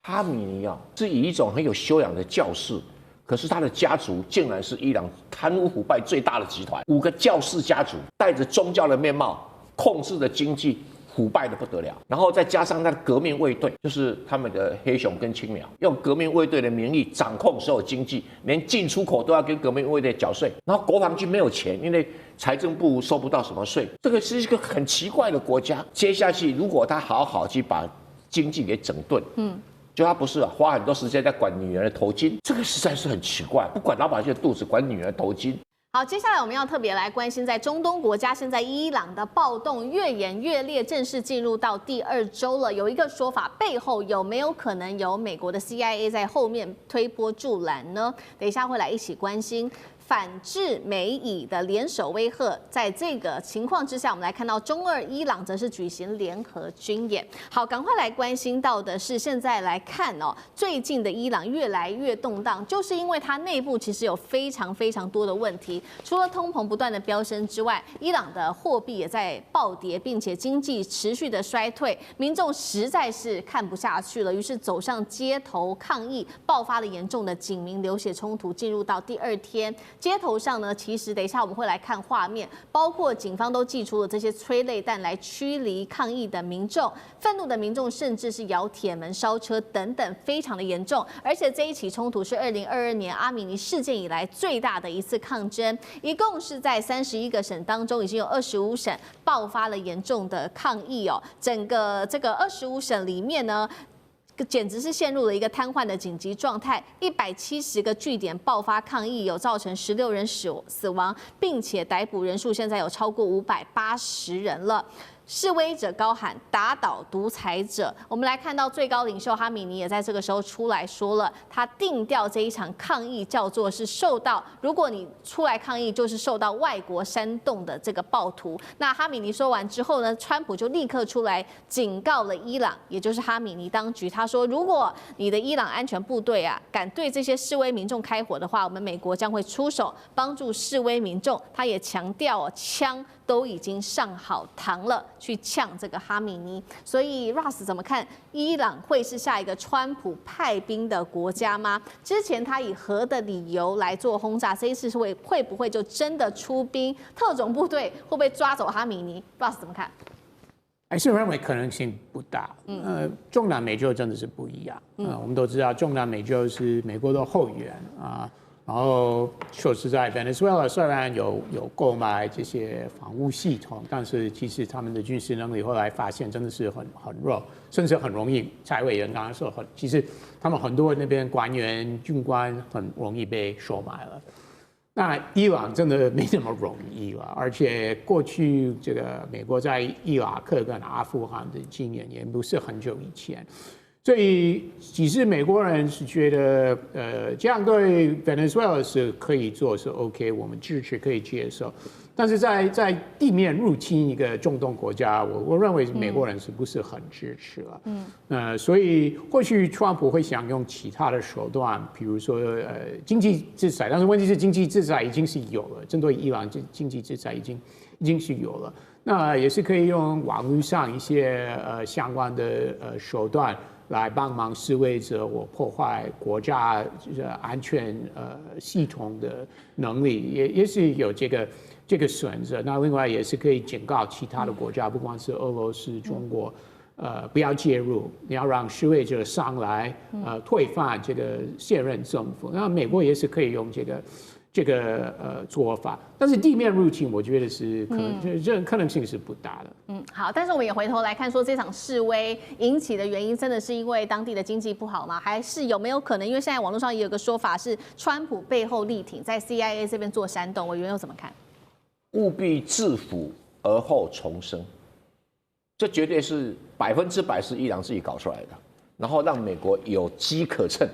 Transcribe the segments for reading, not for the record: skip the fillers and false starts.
哈米尼啊，是以一种很有修养的教士，可是他的家族竟然是伊朗贪污腐败最大的集团。5个教士家族带着宗教的面貌，控制着经济，腐败的不得了。然后再加上他的革命卫队，就是他们的黑熊跟青苗，用革命卫队的名义掌控所有经济，连进出口都要跟革命卫队缴税。然后国防军没有钱，因为财政部收不到什么税。这个是一个很奇怪的国家。接下去如果他好好去把经济给整顿，就他不是花很多时间在管女人的头巾，这个实在是很奇怪，不管老百姓的肚子，管女人的头巾。好，接下来我们要特别来关心，在中东国家，现在伊朗的暴动越演越烈，正式进入到第2周了。有一个说法，背后有没有可能有美国的 CIA 在后面推波助澜呢？等一下会来一起关心。反制美以的联手威吓，在这个情况之下，我们来看到中俄伊朗则是举行联合军演。好，赶快来关心到的是，现在来看哦，最近的伊朗越来越动荡，就是因为它内部其实有非常多的问题。除了通膨不断的飙升之外，伊朗的货币也在暴跌，并且经济持续的衰退，民众实在是看不下去了，于是走上街头抗议，爆发了严重的警民流血冲突，进入到第2天。街头上呢，其实等一下我们会来看画面，包括警方都祭出了这些催泪弹来驱离抗议的民众，愤怒的民众甚至是摇铁门、烧车等等，非常的严重。而且这一起冲突是2022年阿米尼事件以来最大的一次抗争，一共是在31个省当中，已经有25省爆发了严重的抗议哦。整个这个25省里面呢，简直是陷入了一个瘫痪的紧急状态，170个据点爆发抗议，有造成16人死亡，并且逮捕人数现在有超过580人了。示威者高喊打倒独裁者。我们来看到最高领袖哈米尼也在这个时候出来说了，他定调这一场抗议叫做是受到，如果你出来抗议就是受到外国煽动的这个暴徒。那哈米尼说完之后呢，川普就立刻出来警告了伊朗，也就是哈米尼当局，他说如果你的伊朗安全部队啊敢对这些示威民众开火的话，我们美国将会出手帮助示威民众。他也强调枪都已经上好膛了，去呛这个哈米尼。所以 Russ 怎么看？伊朗会是下一个川普派兵的国家吗？之前他以核的理由来做轰炸，这一次会不会就真的出兵？特种部队会不会抓走哈米尼 ？Russ 怎么看？还是认为可能性不大。中南美洲真的是不一样。我们都知道中南美洲是美国的后援啊。然后说实在 ，Venezuela 虽然有购买这些防务系统，但是其实他们的军事能力后来发现真的是很弱，甚至很容易。蔡委员刚刚说其实他们很多那边官员、军官很容易被收买了。那伊朗真的没那么容易了，而且过去这个美国在伊拉克跟阿富汗的经验也不是很久以前。所以，其实美国人是觉得，这样对 Venezuela 是可以做，是 OK， 我们支持可以接受。但是在地面入侵一个中东国家，我认为美国人是不是很支持了？所以或许川普会想用其他的手段，比如说经济制裁，但是问题是经济制裁已经是有了，针对伊朗经济制裁已经是有了。那也是可以用网络上一些相关的手段。来帮忙示威者或破坏国家安全系统的能力，也是有这个选择。那另外也是可以警告其他的国家，不管是俄罗斯、中国，不要介入，你要让示威者上来，推翻这个现任政府。那美国也是可以用这个做法，但是地面入侵，我觉得是这可能性是不大的。好，但是我们也回头来看，说这场示威引起的原因，真的是因为当地的经济不好吗？还是有没有可能？因为现在网络上也有个说法是，川普背后力挺，在 CIA 这边做煽动，委员又怎么看？务必制服而后重生，这绝对是100%是伊朗自己搞出来的，然后让美国有机可乘。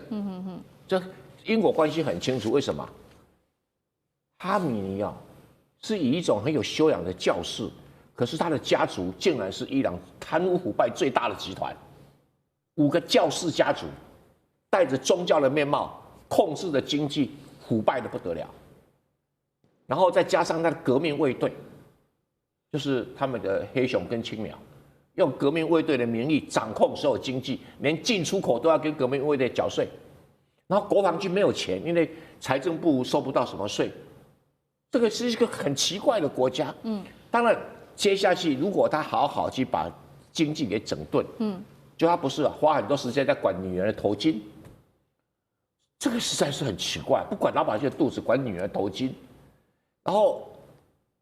这因果关系很清楚，为什么？哈米尼啊，是以一种很有修养的教士，可是他的家族竟然是伊朗贪污腐败最大的集团。5个教士家族带着宗教的面貌，控制着经济，腐败的不得了。然后再加上他的革命卫队，就是他们的黑熊跟青苗，用革命卫队的名义掌控所有经济，连进出口都要跟革命卫队缴税。然后国防军没有钱，因为财政部收不到什么税。这个是一个很奇怪的国家。当然接下去如果他好好去把经济给整顿，就他不是花很多时间在管女人的头巾，这个实在是很奇怪，不管老百姓的肚子，管女人的头巾。然后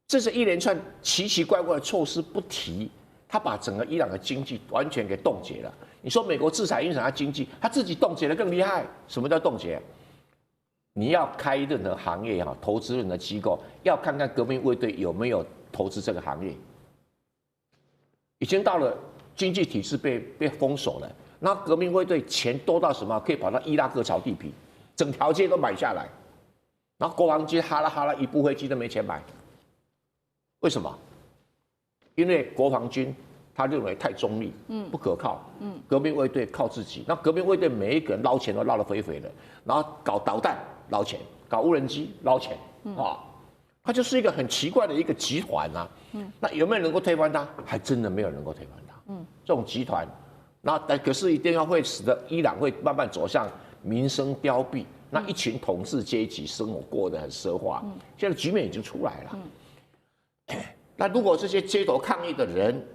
这是一连串奇奇怪怪的措施不提，他把整个伊朗的经济完全给冻结了。你说美国制裁影响他经济，他自己冻结的更厉害。什么叫冻结？你要开任何行业哈，投资任何机构，要看看革命卫队有没有投资这个行业。已经到了经济体制被封锁了，那革命卫队钱多到什么，可以跑到伊拉克炒地皮，整条街都买下来。然后国防军哈拉哈拉一部飞机都没钱买，为什么？因为国防军他认为太中立，不可靠，革命卫队靠自己。那革命卫队每一个人捞钱都捞得肥肥的，然后搞导弹捞钱，搞无人机捞钱，它就是一个很奇怪的一个集团啊。那有没有人能够推翻它？还真的没有人能够推翻它。这种集团，可是一定要会使得伊朗会慢慢走向民生凋敝。那一群统治阶级生活过得很奢华，现在局面已经出来了。那如果这些街头抗议的人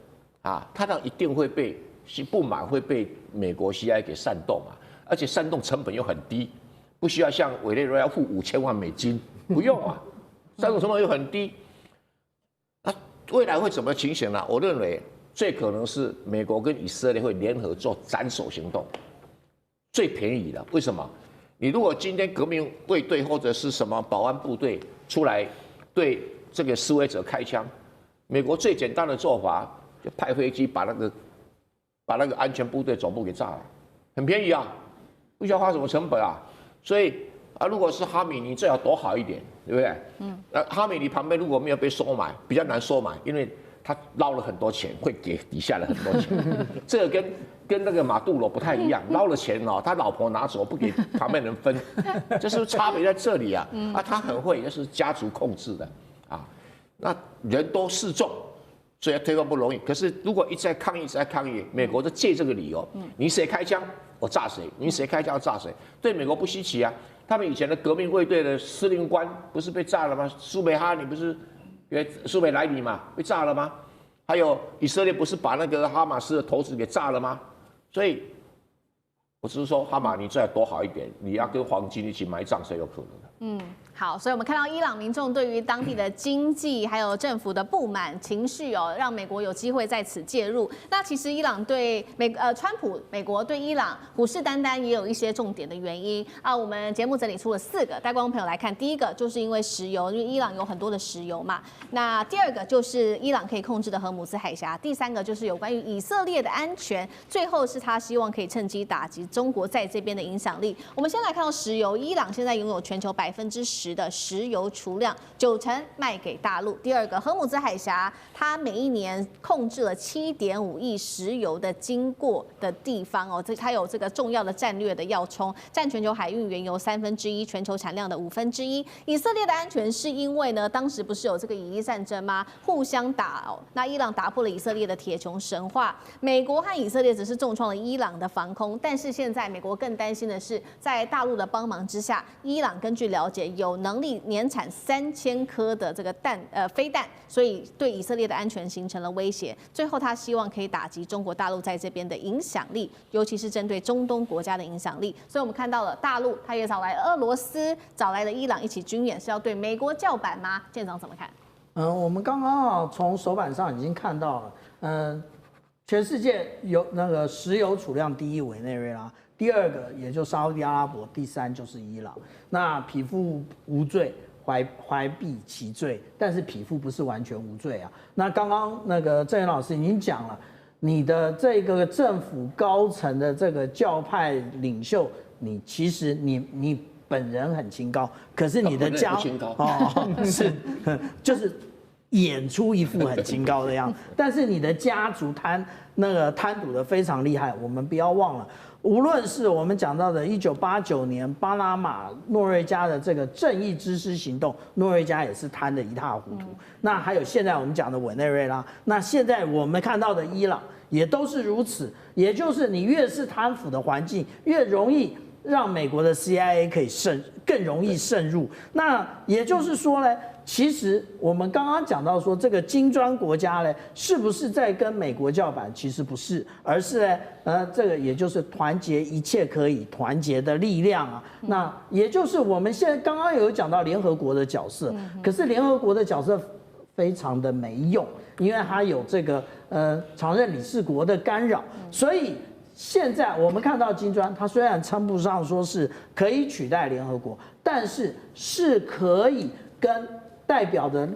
啊，他一定会被不满，会被美国 CIA 给煽动啊，而且煽动成本又很低，不需要像委内瑞拉付5000万美金，不用啊，煽动成本又很低。那未来会怎么情形呢？我认为最可能是美国跟以色列会联合做斩首行动，最便宜的。为什么？你如果今天革命卫队或者是什么保安部队出来对这个示威者开枪，美国最简单的做法就派飞机把那个安全部队总部给炸了，很便宜啊，不需要花什么成本啊。所以如果是哈米尼最好躲好一点，对不对？那哈米尼旁边如果没有被收买，比较难收买，因为他捞了很多钱，会给底下的很多钱。这个跟那个马杜罗不太一样，捞了钱他老婆拿走不给旁边人分，这是差别在这里啊。他很会，就是家族控制的啊。那人多势众，所以推翻不容易。可是如果一直在抗议，一直在抗议，美国就借这个理由，你谁开枪我炸谁，你谁开枪炸谁，对美国不稀奇啊。他们以前的革命卫队的司令官不是被炸了吗？苏梅哈尼不是，苏梅莱尼嘛，被炸了吗？还有以色列不是把那个哈马斯的头子给炸了吗？所以，我只是说哈马尼最好躲好一点，你要跟黄金一起埋葬是有可能的。好，所以我们看到伊朗民众对于当地的经济还有政府的不满情绪让美国有机会在此介入。那其实伊朗对川普美国对伊朗虎视眈眈，也有一些重点的原因啊。我们节目整理出了4个，带观众朋友来看。第一个就是因为石油，因为伊朗有很多的石油嘛。那第2个就是伊朗可以控制的荷姆兹海峡。第3个就是有关于以色列的安全。最后是他希望可以趁机打击中国在这边的影响力。我们先来看到石油，伊朗现在拥有全球10%的石油储量，90%卖给大陆。第2个，荷姆兹海峡，它每一年控制了7.5亿石油的经过的地方它有这个重要的战略的要冲，占全球海运原油1/3，全球产量的1/5。以色列的安全是因为呢，当时不是有这个以伊战争吗？互相打那伊朗打破了以色列的铁穹神话，美国和以色列只是重创了伊朗的防空，但是现在美国更担心的是，在大陆的帮忙之下，伊朗根据了解有能力年产3000颗的这个飞弹，所以对以色列的安全形成了威胁。最后，他希望可以打击中国大陆在这边的影响力，尤其是针对中东国家的影响力。所以我们看到了大陆，他也找来俄罗斯，找来了伊朗一起军演，是要对美国叫板吗？舰长怎么看？我们刚刚从手板上已经看到了，全世界有那个石油储量第1委内瑞拉。第2个也就沙烏地阿拉伯，第3就是伊朗。那匹夫无罪，怀璧其罪，但是匹夫不是完全无罪啊。那刚刚那个郑源老师已经讲了，你的这个政府高层的这个教派领袖，其实你本人很清高，可是你的家是就是演出一副很清高的样子，但是你的家族贪赌的非常厉害，我们不要忘了。无论是我们讲到的1989年巴拿马诺瑞加的这个正义之师行动，诺瑞加也是贪得一塌糊涂。那还有现在我们讲的委内瑞拉，那现在我们看到的伊也都是如此。也就是你越是贪腐的环境，越容易让美国的 CIA 可以更容易渗入。那也就是说呢，其实我们刚刚讲到说，这个金砖国家呢，是不是在跟美国叫板？其实不是，而是呢，这个也就是团结一切可以团结的力量啊。那也就是我们现在刚刚有讲到联合国的角色，可是联合国的角色非常的没用，因为它有这个常任理事国的干扰，所以现在我们看到金砖，它虽然称不上说是可以取代联合国，但是是可以跟代表的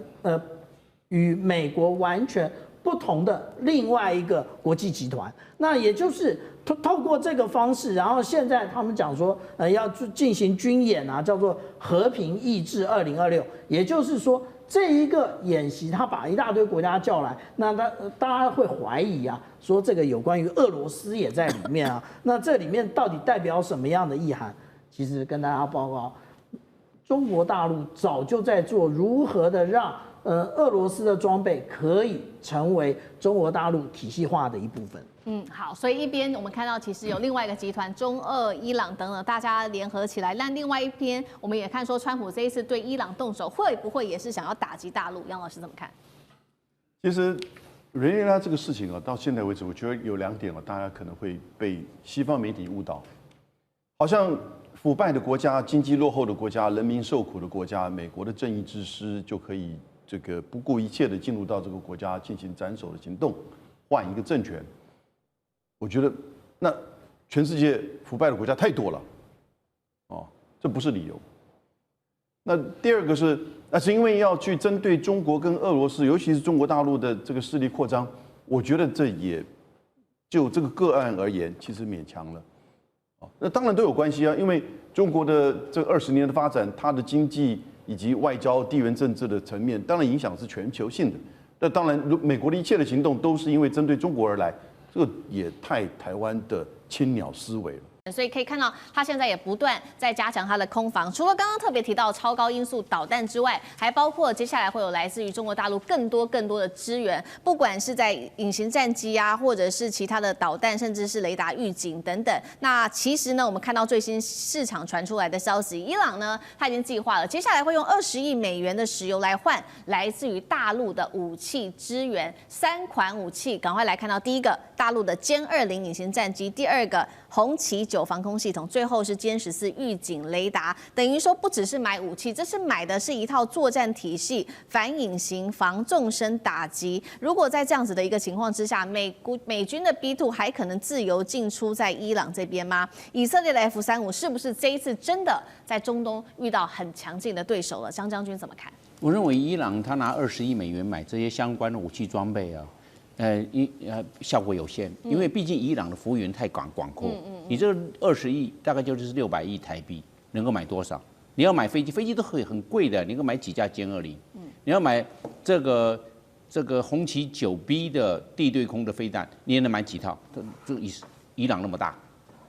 与美国完全不同的另外一个国际集团。那也就是透过这个方式，然后现在他们讲说要进行军演啊，叫做和平意志2026，也就是说这一个演习，他把一大堆国家叫来，那大家会怀疑啊，说这个有关于俄罗斯也在里面啊，那这里面到底代表什么样的意涵？其实跟大家报告，中国大陆早就在做如何的让俄罗斯的装备可以成为中国大陆体系化的一部分。好，所以一边我们看到其实有另外一个集团，中俄、伊朗等等，大家联合起来。但另外一边，我们也看说，川普这一次对伊朗动手，会不会也是想要打击大陆？杨老师怎么看？其实委内瑞拉这个事情啊，到现在为止，我觉得有2点啊，大家可能会被西方媒体误导，好像腐败的国家、经济落后的国家、人民受苦的国家，美国的正义之师就可以这个不顾一切的进入到这个国家进行斩首的行动，换一个政权。我觉得那全世界腐败的国家太多了，这不是理由。那第二个是，那是因为要去针对中国跟俄罗斯，尤其是中国大陆的这个势力扩张，我觉得这也就这个个案而言，其实勉强了。那当然都有关系啊，因为中国的这20年的发展，它的经济以及外交、地缘政治的层面，当然影响是全球性的。那当然，美国的一切的行动都是因为针对中国而来。这个也太台湾的青鸟思维了。所以可以看到，他现在也不断在加强他的空防。除了刚刚特别提到超高音速导弹之外，还包括接下来会有来自于中国大陆更多的支援，不管是在隐形战机啊，或者是其他的导弹，甚至是雷达预警等等。那其实呢，我们看到最新市场传出来的消息，伊朗呢，他已经计划了，接下来会用20亿美元的石油来换来自于大陆的武器支援，3款武器。赶快来看到第一个，大陆的歼20隐形战机；第二个，红旗9防空系统，最后是歼14预警雷达，等于说不只是买武器，这是买的是一套作战体系，反隐形、防纵深打击。如果在这样子的一个情况之下，美军的 B2 还可能自由进出在伊朗这边吗？以色列的 F-35是不是这一次真的在中东遇到很强劲的对手了？张将军怎么看？我认为伊朗他拿20亿美元买这些相关的武器装备啊。效果有限，因为毕竟伊朗的幅员太广阔，你这20亿大概就是600亿台币，能够买多少？你要买飞机，飞机都很贵的，你能够买几架歼20，你要买这个红旗9B 的地对空的飞弹，你也能买几套？就伊朗那么大，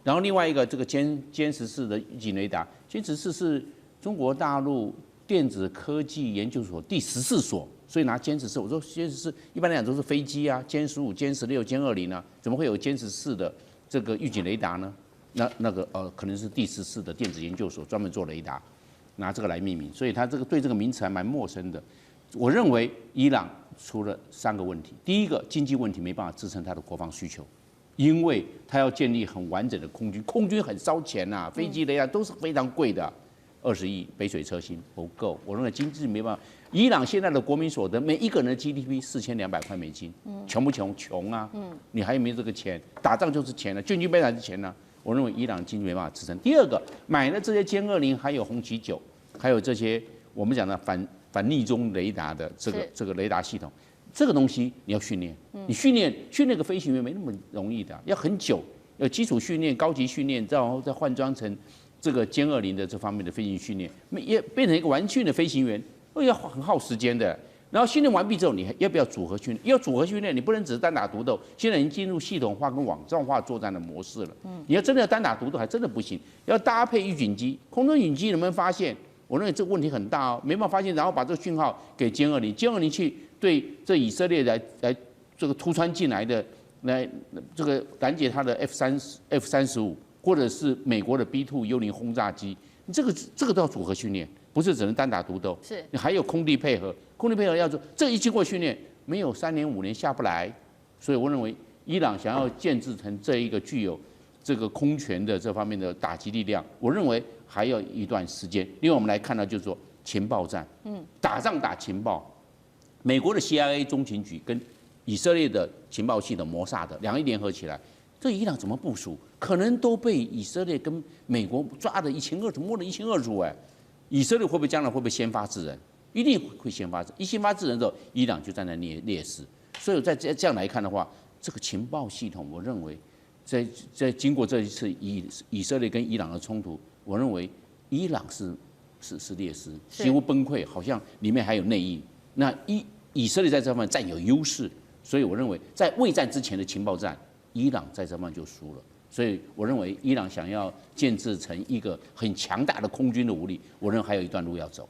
然后另外一个这个歼14的预警雷达，歼14是中国大陆电子科技研究所第14所。所以拿歼14，我说歼14一般来讲都是飞机啊，歼15、歼16、歼20呢，怎么会有歼14的这个预警雷达呢？那个可能是第14的电子研究所专门做雷达，拿这个来命名，所以他这个对这个名词还蛮陌生的。我认为伊朗出了3个问题，第一个经济问题没办法支撑他的国防需求，因为他要建立很完整的空军，空军很烧钱呐，飞机雷达都是非常贵的，20亿杯水车薪不够，我认为经济没办法。伊朗现在的国民所得，每一个人的 GDP4200块美金，穷不穷？穷啊！你还有没有这个钱？打仗就是钱了，军备才是钱呢。我认为伊朗经济没办法支撑。第二个，买了这些歼20，还有红旗9，还有这些我们讲的反逆中雷达的这个雷达系统，这个东西你要训练，你训练个飞行员没那么容易的，要很久，要基础训练、高级训练，然后再换装成这个歼20的这方面的飞行训练，也变成一个完全的飞行员。要很耗时间的，然后训练完毕之后，你要不要组合训练？要组合训练，你不能只是单打独斗。现在已经进入系统化跟网状化作战的模式了。你要真的要单打独斗，还真的不行。要搭配预警机，空中预警机能不能发现？我认为这个问题很大哦，没办法发现，然后把这个讯号给歼20，歼20去对这以色列来这个突穿进来的来这个拦截它的 F-35，或者是美国的 B-2幽灵轰炸机，这个都要组合训练，不是只能单打独斗，是你还有空地配合，空地配合要做，这一经过训练，没有3年5年下不来，所以我认为伊朗想要建制成这一个具有这个空权的这方面的打击力量，我认为还要一段时间。另外我们来看到就是说情报战，打仗打情报，美国的 CIA 中情局跟以色列的情报系统摩萨德2个联合起来，这伊朗怎么部署？可能都被以色列跟美国抓得一清二楚，摸得一清二楚。以色列会不会将来会不会先发制人？一定会先发制，一先发制人之后，伊朗就站在劣势。所以在这样来看的话，这个情报系统，我认为在经过这一次以色列跟伊朗的冲突，我认为伊朗是劣势，几乎崩溃，好像里面还有内应。那以色列在这方面占有优势。所以我认为，在未战之前的情报战，伊朗在这方面就输了。所以我认为，伊朗想要建制成一个很强大的空军的武力，我认为还有一段路要走。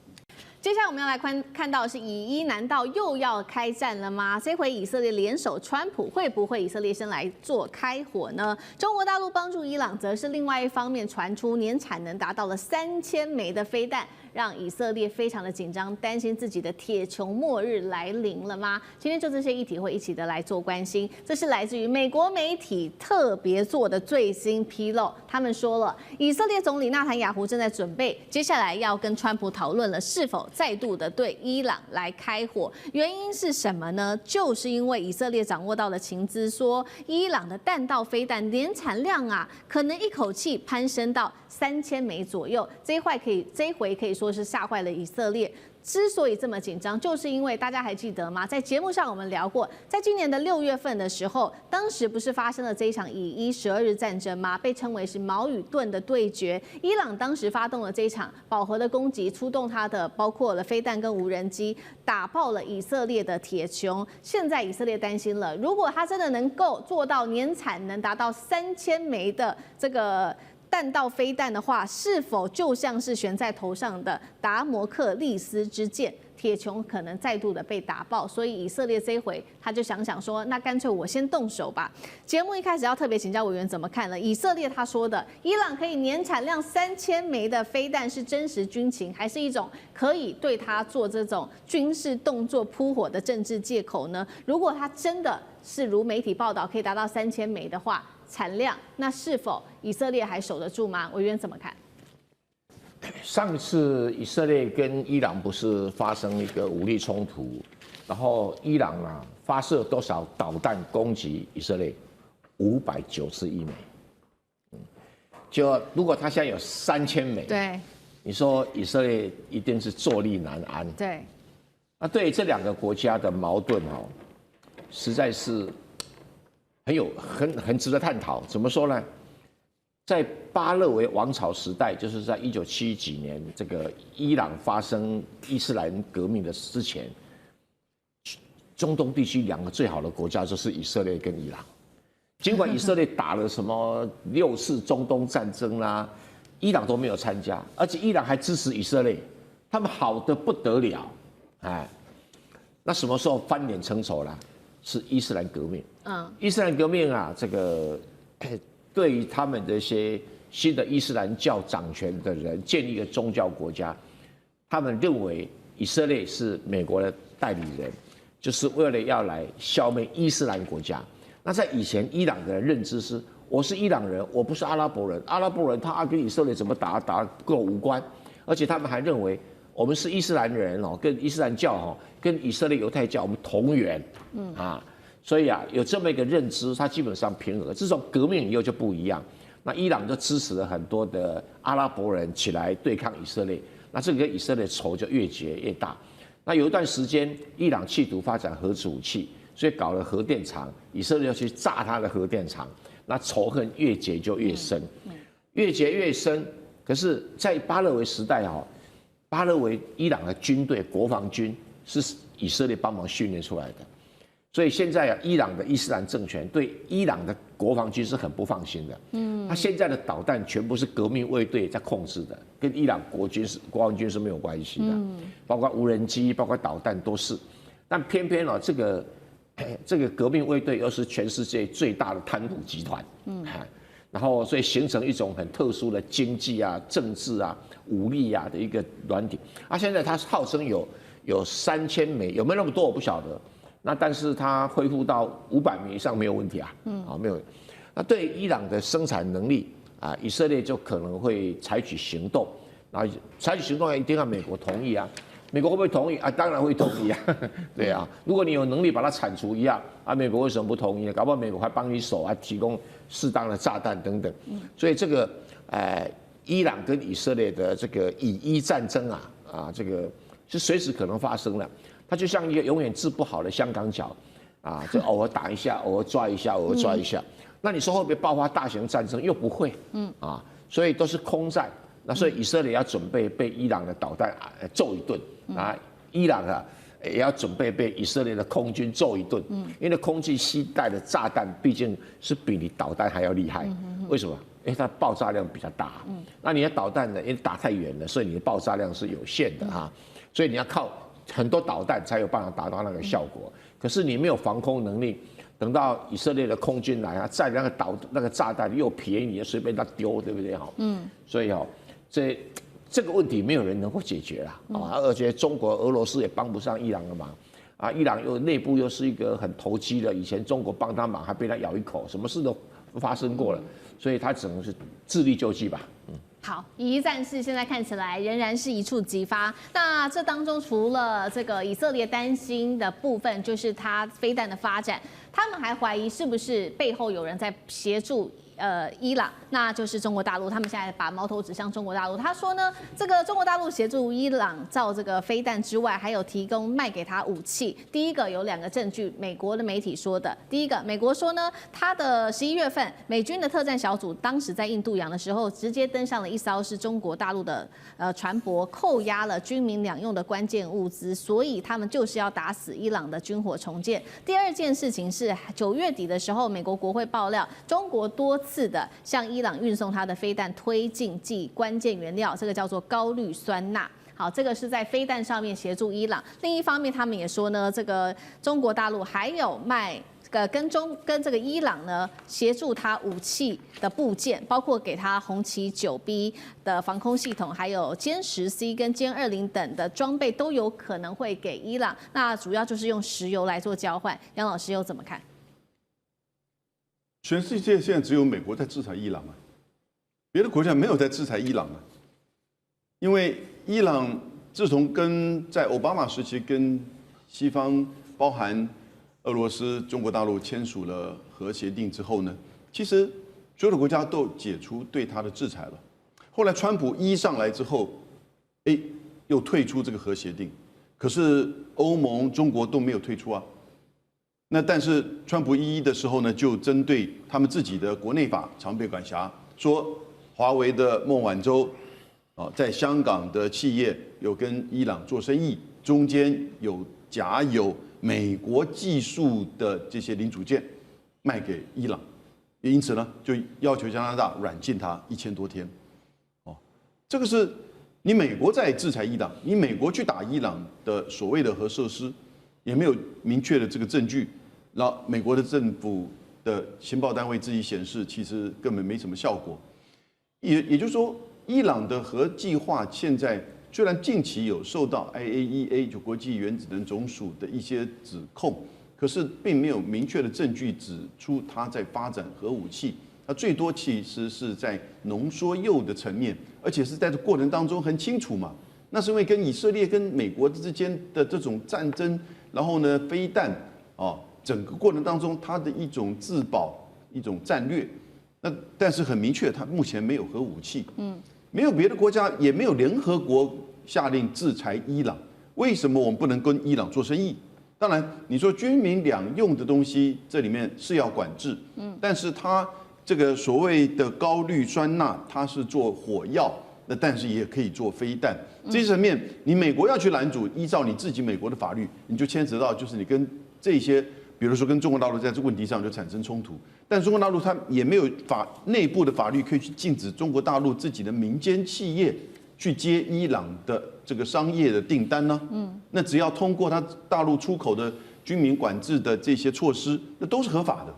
接下来我们要来看到的是以伊，难道又要开战了吗？这回以色列联手川普，会不会以色列先来做开火呢？中国大陆帮助伊朗，则是另外一方面传出年产能达到了3000枚的飞弹，让以色列非常的紧张，担心自己的铁穹末日来临了吗？今天就这些议题会一起的来做关心。这是来自于美国媒体特别做的最新披露，他们说了，以色列总理纳坦雅胡正在准备，接下来要跟川普讨论了是否再度的对伊朗来开火。原因是什么呢？就是因为以色列掌握到的情资说，伊朗的弹道飞弹年产量啊，可能一口气攀升到3000枚左右。这一回可以说是吓坏了以色列。之所以这么紧张，就是因为大家还记得吗？在节目上我们聊过，在今年的6月份的时候，当时不是发生了这一场以伊12日战争吗？被称为是矛与盾的对决。伊朗当时发动了这一场饱和的攻击，出动它的包括了飞弹跟无人机，打爆了以色列的铁穹。现在以色列担心了，如果它真的能够做到年产能达到3000枚的这个弹道飞弹的话，是否就像是悬在头上的达摩克利斯之剑，铁穹可能再度的被打爆？所以以色列这一回他就想说，那干脆我先动手吧。节目一开始要特别请教委员怎么看了？以色列他说的，伊朗可以年产量3000枚的飞弹是真实军情，还是一种可以对他做这种军事动作扑火的政治借口呢？如果他真的是如媒体报道可以达到3000枚的话，产量，那是否以色列还守得住吗？委员怎么看？上次以色列跟伊朗不是发生一个武力冲突，然后伊朗发射多少导弹攻击以色列？591枚。就如果他现在有3000枚，对，你说以色列一定是坐立难安。对，那对这2个国家的矛盾实在是很值得探讨。怎么说呢？在巴勒维王朝时代，就是在1970几年，这个伊朗发生伊斯兰革命的之前，中东地区2个最好的国家就是以色列跟伊朗。尽管以色列打了什么6次中东战争啦，伊朗都没有参加，而且伊朗还支持以色列，他们好得不得了。那什么时候翻脸成仇了？是伊斯兰革命。伊斯兰革命这个对于他们这些新的伊斯兰教掌权的人建立一个宗教国家，他们认为以色列是美国的代理人，就是为了要来消灭伊斯兰国家。那在以前伊朗的认知是，我是伊朗人，我不是阿拉伯人，阿拉伯人他跟以色列怎么打跟我无关，而且他们还认为我们是伊斯兰人跟伊斯兰教跟以色列犹太教我们同源。所以有这么一个认知，它基本上平和。自从革命以后就不一样，那伊朗就支持了很多的阿拉伯人起来对抗以色列，那这个跟以色列仇就越结越大。那有一段时间，伊朗企图发展核子武器，所以搞了核电厂，以色列要去炸它的核电厂，那仇恨越结就越深，越结越深。可是，在巴勒维时代巴勒维伊朗的军队国防军是以色列帮忙训练出来的。所以现在伊朗的伊斯兰政权对伊朗的国防军是很不放心的。他现在的导弹全部是革命卫队在控制的，跟伊朗国防军是没有关系的。包括无人机，包括导弹都是。但偏偏这个这个革命卫队又是全世界最大的贪腐集团，然后所以形成一种很特殊的经济啊、政治啊、武力啊的一个软体。现在它号称有3000枚，有没有那么多我不晓得。那但是它恢复到500枚以上没有问题啊，没有。那对伊朗的生产能力啊，以色列就可能会采取行动，然后采取行动一定要美国同意啊。美国会不会同意啊？当然会同意啊，对啊。如果你有能力把它铲除一样美国为什么不同意呢？搞不好美国还帮你守提供适当的炸弹等等。所以这个伊朗跟以色列的这个以伊战争这个是随时可能发生的。它就像一个永远治不好的香港脚就偶尔打一下，偶尔抓一下，偶尔抓一下。那你说会不会爆发大型战争？又不会，所以都是空战。那所以以色列要准备被伊朗的导弹揍一顿伊朗也要准备被以色列的空军揍一顿，因为空军携带的炸弹毕竟是比你导弹还要厉害。为什么？因为它爆炸量比较大。那你的导弹呢，因为打太远了，所以你的爆炸量是有限的所以你要靠很多导弹才有办法达到那个效果。可是你没有防空能力，等到以色列的空军来载那个炸弹又便宜，随便他丢，对不对所以这个问题没有人能够解决了而且中国、俄罗斯也帮不上伊朗的忙伊朗又内部又是一个很投机的，以前中国帮他忙还被他咬一口，什么事都发生过了，所以他只能是自力救济吧。好，以伊战事现在看起来仍然是一触即发。那这当中除了这个以色列担心的部分，就是它飞弹的发展，他们还怀疑是不是背后有人在协助伊朗，那就是中国大陆。他们现在把矛头指向中国大陆。他说呢，这个中国大陆协助伊朗造这个飞弹之外，还有提供卖给他武器。第一个有2个证据，美国的媒体说的。第一个，美国说呢，他的11月份美军的特战小组当时在印度洋的时候，直接登上了一艘是中国大陆的船舶，扣押了军民两用的关键物资，所以他们就是要打死伊朗的军火重建。第二件事情是9月底的时候，美国国会爆料，中国多次的向伊朗运送它的飞弹推进剂关键原料，这个叫做高氯酸钠。好，这个是在飞弹上面协助伊朗。另一方面，他们也说呢，这个中国大陆还有卖跟这个伊朗呢协助他武器的部件，包括给他红旗9B 的防空系统，还有歼10C 跟歼20等的装备都有可能会给伊朗。那主要就是用石油来做交换。杨老师又怎么看？全世界现在只有美国在制裁伊朗别的国家没有在制裁伊朗因为伊朗自从在奥巴马时期跟西方包含俄罗斯、中国大陆签署了核协定之后呢，其实所有的国家都解除对它的制裁了。后来川普一上来之后，又退出这个核协定，可是欧盟、中国都没有退出那但是川普一的时候呢，就针对他们自己的国内法常备管辖，说华为的孟晚舟在香港的企业有跟伊朗做生意，中间有夹有美国技术的这些零组件卖给伊朗，也因此呢，就要求加拿大软禁他1000多天。这个是你美国在制裁伊朗，你美国去打伊朗的所谓的核设施，也没有明确的这个证据。然后美国的政府的情报单位自己显示，其实根本没什么效果。也就是说，伊朗的核计划现在虽然近期有受到 IAEA 就国际原子能总署的一些指控，可是并没有明确的证据指出它在发展核武器。它最多其实是在浓缩铀的层面，而且是在这过程当中很清楚嘛。那是因为跟以色列跟美国之间的这种战争，然后呢飞弹整个过程当中它的一种自保一种战略。但是很明确，它目前没有核武器，没有别的国家，也没有联合国下令制裁伊朗。为什么我们不能跟伊朗做生意？当然，你说军民两用的东西，这里面是要管制，但是它这个所谓的高氯酸钠，它是做火药，但是也可以做飞弹。这些层面，你美国要去拦阻，依照你自己美国的法律，你就牵扯到就是你跟这些，比如说跟中国大陆在这个问题上就产生冲突。但中国大陆它也没有内部的法律可以去禁止中国大陆自己的民间企业去接伊朗的这个商业的订单呢？那只要通过它大陆出口的军民管制的这些措施，那都是合法的。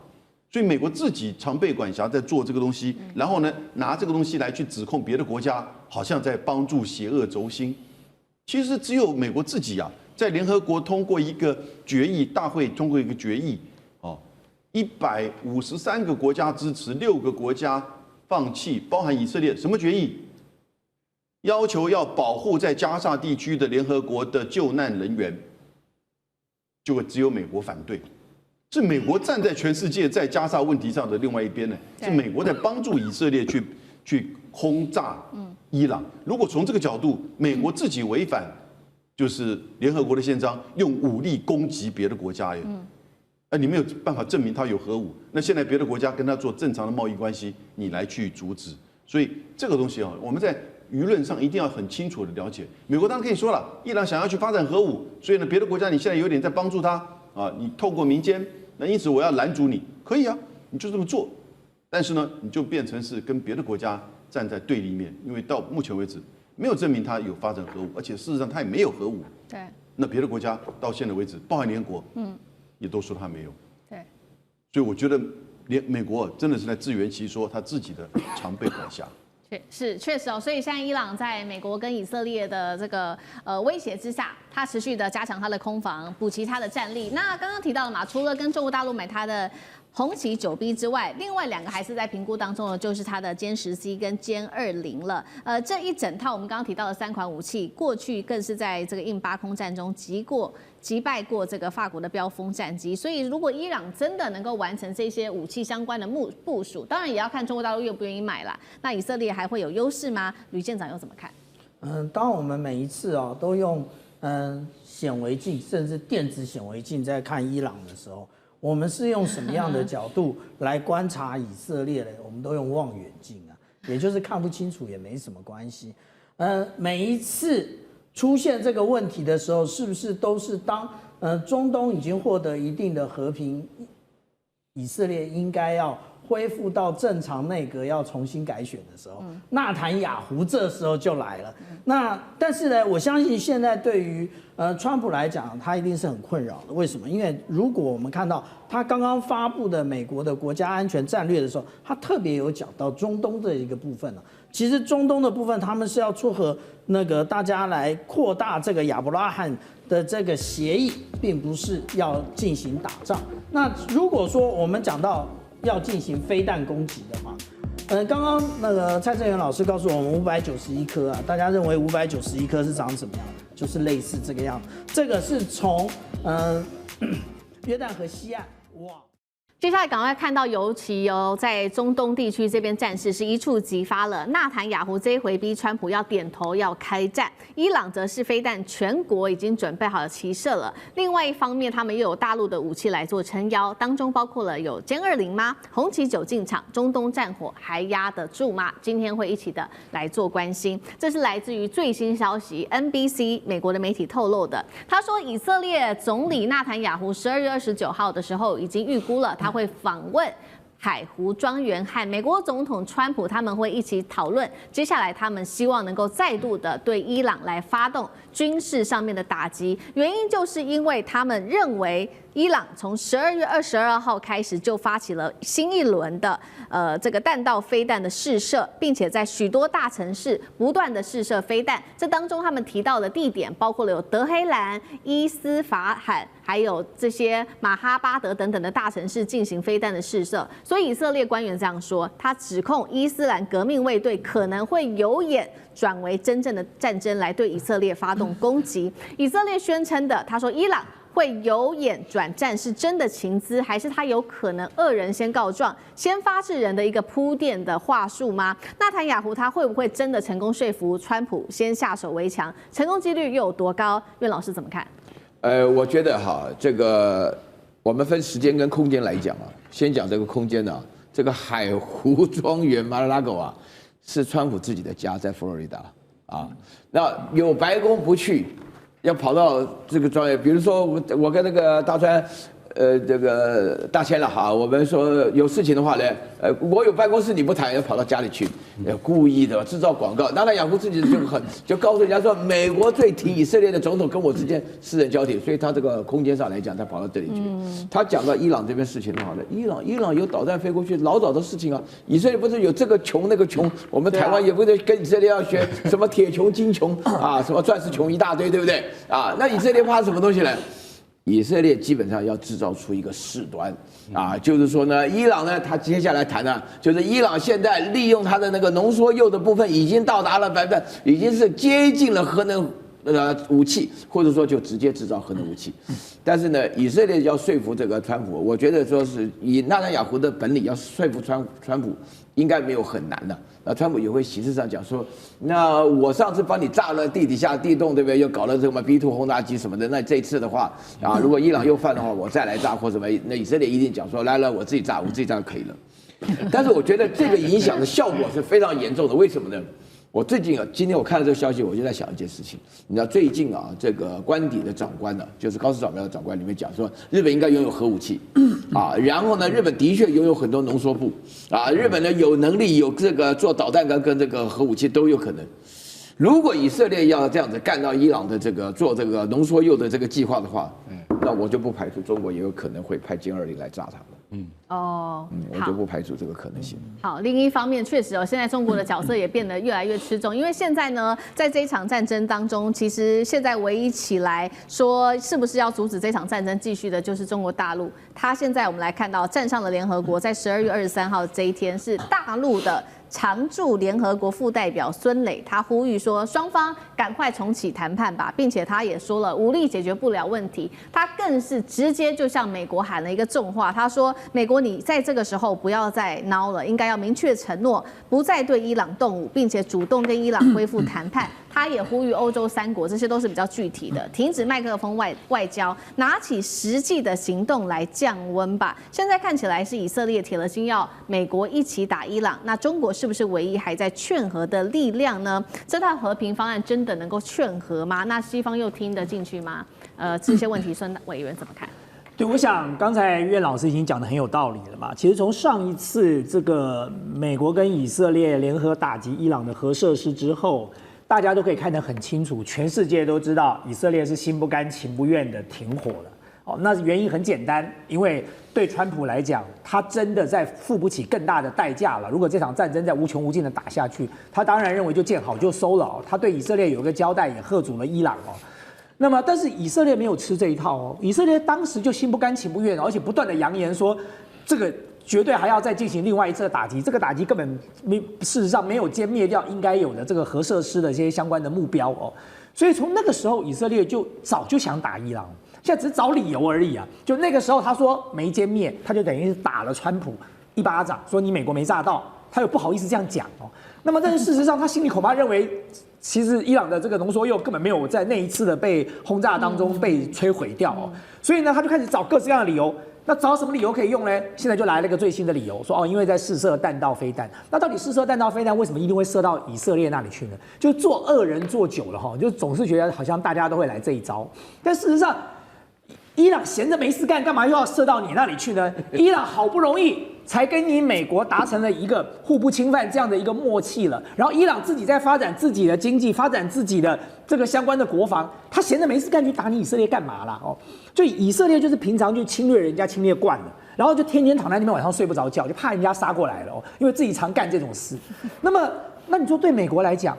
所以美国自己常备管辖在做这个东西，然后呢，拿这个东西来去指控别的国家，好像在帮助邪恶轴心。其实只有美国自己啊，在联合国通过一个决议，大会通过一个决议，哦，153个国家支持，6个国家放弃，包含以色列，什么决议？要求要保护在加沙地区的联合国的救难人员，就只有美国反对。是美国站在全世界在加沙问题上的另外一边呢，是美国在帮助以色列去轰炸伊朗。如果从这个角度，美国自己违反就是联合国的宪章，用武力攻击别的国家耶，你没有办法证明他有核武，那现在别的国家跟他做正常的贸易关系，你来去阻止，所以这个东西啊，我们在舆论上一定要很清楚的了解。美国当然可以说了，伊朗想要去发展核武，所以呢，别的国家你现在有点在帮助他。啊，你透过民间，那因此我要拦阻你，可以啊，你就这么做，但是呢，你就变成是跟别的国家站在对立面，因为到目前为止没有证明他有发展核武，而且事实上他也没有核武。对。那别的国家到现在为止，包含联合国，也都说他没有。对。所以我觉得美国真的是在自圆其说他自己的常备管辖。确实哦，所以现在伊朗在美国跟以色列的这个威胁之下，它持续的加强它的空防，补齐它的战力。那刚刚提到了嘛，除了跟中国大陆买它的红旗9B 之外，另外2个还是在评估当中的，就是它的歼10C 跟歼20了。这一整套我们刚刚提到的3款武器，过去更是在这个印巴空战中击败过这个法国的标风战机。所以如果伊朗真的能够完成这些武器相关的部署，当然也要看中国大陆愿不愿意买啦。那以色列还会有优势吗？吕舰长又怎么看？当我们每一次都用显微镜甚至电子显微镜在看伊朗的时候，我们是用什么样的角度来观察以色列呢？我们都用望远镜啊，也就是看不清楚也没什么关系。每一次出现这个问题的时候，是不是都是当中东已经获得一定的和平，以色列应该要恢复到正常内阁要重新改选的时候，纳坦雅胡这时候就来了。但是呢，我相信现在对于川普来讲，他一定是很困扰的。为什么？因为如果我们看到他刚刚发布的美国的国家安全战略的时候，他特别有讲到中东这一个部分了。其实中东的部分，他们是要撮合那个大家来扩大这个亚伯拉罕的这个协议，并不是要进行打仗。那如果说我们讲到要进行飞弹攻击的话，刚刚那个蔡正元老师告诉我们591颗啊，大家认为591颗是长什么样的？就是类似这个样子。这个是从约旦河西岸，哇。接下来赶快看到，尤其在中东地区这边战事是一触即发了。纳坦雅胡这一回逼川普要点头要开战，伊朗则是飞弹全国已经准备好了齐射了。另外一方面，他们又有大陆的武器来做撑腰，当中包括了有歼20吗？红旗9进场，中东战火还压得住吗？今天会一起的来做关心。这是来自于最新消息 ，NBC 美国的媒体透露的。他说，以色列总理纳坦雅胡12月29号的时候已经预估了他会访问海湖庄园，和美国总统川普他们会一起讨论，接下来他们希望能够再度的对伊朗来发动军事上面的打击，原因就是因为他们认为伊朗从12月22号开始就发起了新一轮的这个弹道飞弹的试射，并且在许多大城市不断的试射飞弹。这当中他们提到的地点包括了有德黑兰、伊斯法罕，还有这些马哈巴德等等的大城市进行飞弹的试射。所以以色列官员这样说，他指控伊斯兰革命卫队可能会有眼转为真正的战争来对以色列发动攻击。以色列宣称的，他说伊朗会由眼转战是真的情资，还是他有可能恶人先告状，先发制人的一个铺垫的话术吗？纳坦雅胡他会不会真的成功说服川普先下手为强？成功几率又有多高？苑老师怎么看？我觉得这个我们分时间跟空间来讲啊，先讲这个空间啊，这个海湖庄园 Mar-a-Lago 啊，是川普自己的家，在佛罗里达啊，那有白宫不去。要跑到这个庄园，比如说我跟那个大川，这个大千了哈，我们说有事情的话呢，我有办公室你不谈，要跑到家里去，故意的制造广告。纳坦雅胡自己就告诉人家说，美国最挺以色列的总统跟我之间私人交铁，所以他这个空间上来讲，他跑到这里去。他讲到伊朗这边事情的话呢，伊朗有导弹飞过去，老早的事情啊。以色列不是有这个穷那个穷，我们台湾也不是跟以色列要学什么铁穷金穷啊，什么钻石穷一大堆，对不对啊？那以色列怕什么东西呢？以色列基本上要制造出一个事端啊，就是说呢，伊朗呢，他接下来谈呢，就是伊朗现在利用它的那个浓缩铀的部分已经到达了已经是接近了核能武器，或者说就直接制造核能武器。但是呢，以色列要说服这个川普，我觉得说是以纳坦雅胡的本领要说服川普，应该没有很难的。那川普也会形式上讲说，那我上次帮你炸了地底下地洞，对不对？又搞了什么 B2 轰炸机什么的。那这次的话啊，如果伊朗又犯的话，我再来炸或什么，那以色列一定讲说，来，我自己炸就可以了。但是我觉得这个影响的效果是非常严重的，为什么呢？我最近今天我看了这个消息，我就在想一件事情。你知道最近啊，这个官邸的长官呢，就是高市早苗的长官里面讲说，日本应该拥有核武器啊，然后呢，日本的确拥有很多浓缩布啊，日本呢有能力有这个做导弹跟这个核武器都有可能。如果以色列要这样子干到伊朗的这个做这个浓缩铀的这个计划的话，那我就不排除中国也有可能会派歼20来炸他们。我就不排除这个可能性。好，另一方面，确实现在中国的角色也变得越来越吃重，因为现在呢，在这一场战争当中，其实现在唯一起来说是不是要阻止这场战争继续的，就是中国大陆。它现在我们来看到站上了联合国，在12月23号这一天是大陆的常驻联合国副代表孙磊，他呼吁说双方赶快重启谈判吧，并且他也说了武力解决不了问题，他更是直接就向美国喊了一个重话，他说美国你在这个时候不要再孬了，应该要明确承诺不再对伊朗动武，并且主动跟伊朗恢复谈判。他也呼吁欧洲3国，这些都是比较具体的，停止麦克风外交，拿起实际的行动来降温吧。现在看起来是以色列铁了心要美国一起打伊朗，那中国是不是唯一还在劝和的力量呢？这套和平方案真的能够劝和吗？那西方又听得进去吗？这些问题孙委员怎么看？对，我想刚才岳老师已经讲得很有道理了嘛。其实从上一次这个美国跟以色列联合打击伊朗的核设施之后，大家都可以看得很清楚，全世界都知道以色列是心不甘情不愿的停火了。那原因很简单，因为对川普来讲，他真的在付不起更大的代价了。如果这场战争在无穷无尽的打下去，他当然认为就见好就收了。他对以色列有一个交代，也吓阻了伊朗。那么，但是以色列没有吃这一套以色列当时就心不甘情不愿，而且不断的扬言说，这个绝对还要再进行另外一次的打击。这个打击根本事实上没有歼灭掉应该有的这个核设施的这些相关的目标所以从那个时候，以色列就早就想打伊朗，现在只是找理由而已啊。就那个时候他说没歼灭，他就等于是打了川普一巴掌，说你美国没炸到，他又不好意思这样讲那么但是事实上，他心里恐怕认为，其实伊朗的这个浓缩铀根本没有在那一次的被轰炸当中被摧毁掉所以呢，他就开始找各式各样的理由。那找什么理由可以用呢？现在就来了一个最新的理由，说因为在试射弹道飞弹。那到底试射弹道飞弹为什么一定会射到以色列那里去呢？就做恶人做久了就总是觉得好像大家都会来这一招。但事实上，伊朗闲着没事干，干嘛又要射到你那里去呢？伊朗好不容易才跟你美国达成了一个互不侵犯这样的一个默契了，然后伊朗自己在发展自己的经济，发展自己的这个相关的国防，他闲着没事干去打你以色列干嘛啦？就以色列就是平常就侵略人家侵略惯了，然后就天天躺在那边晚上睡不着觉，就怕人家杀过来了因为自己常干这种事。那你说对美国来讲，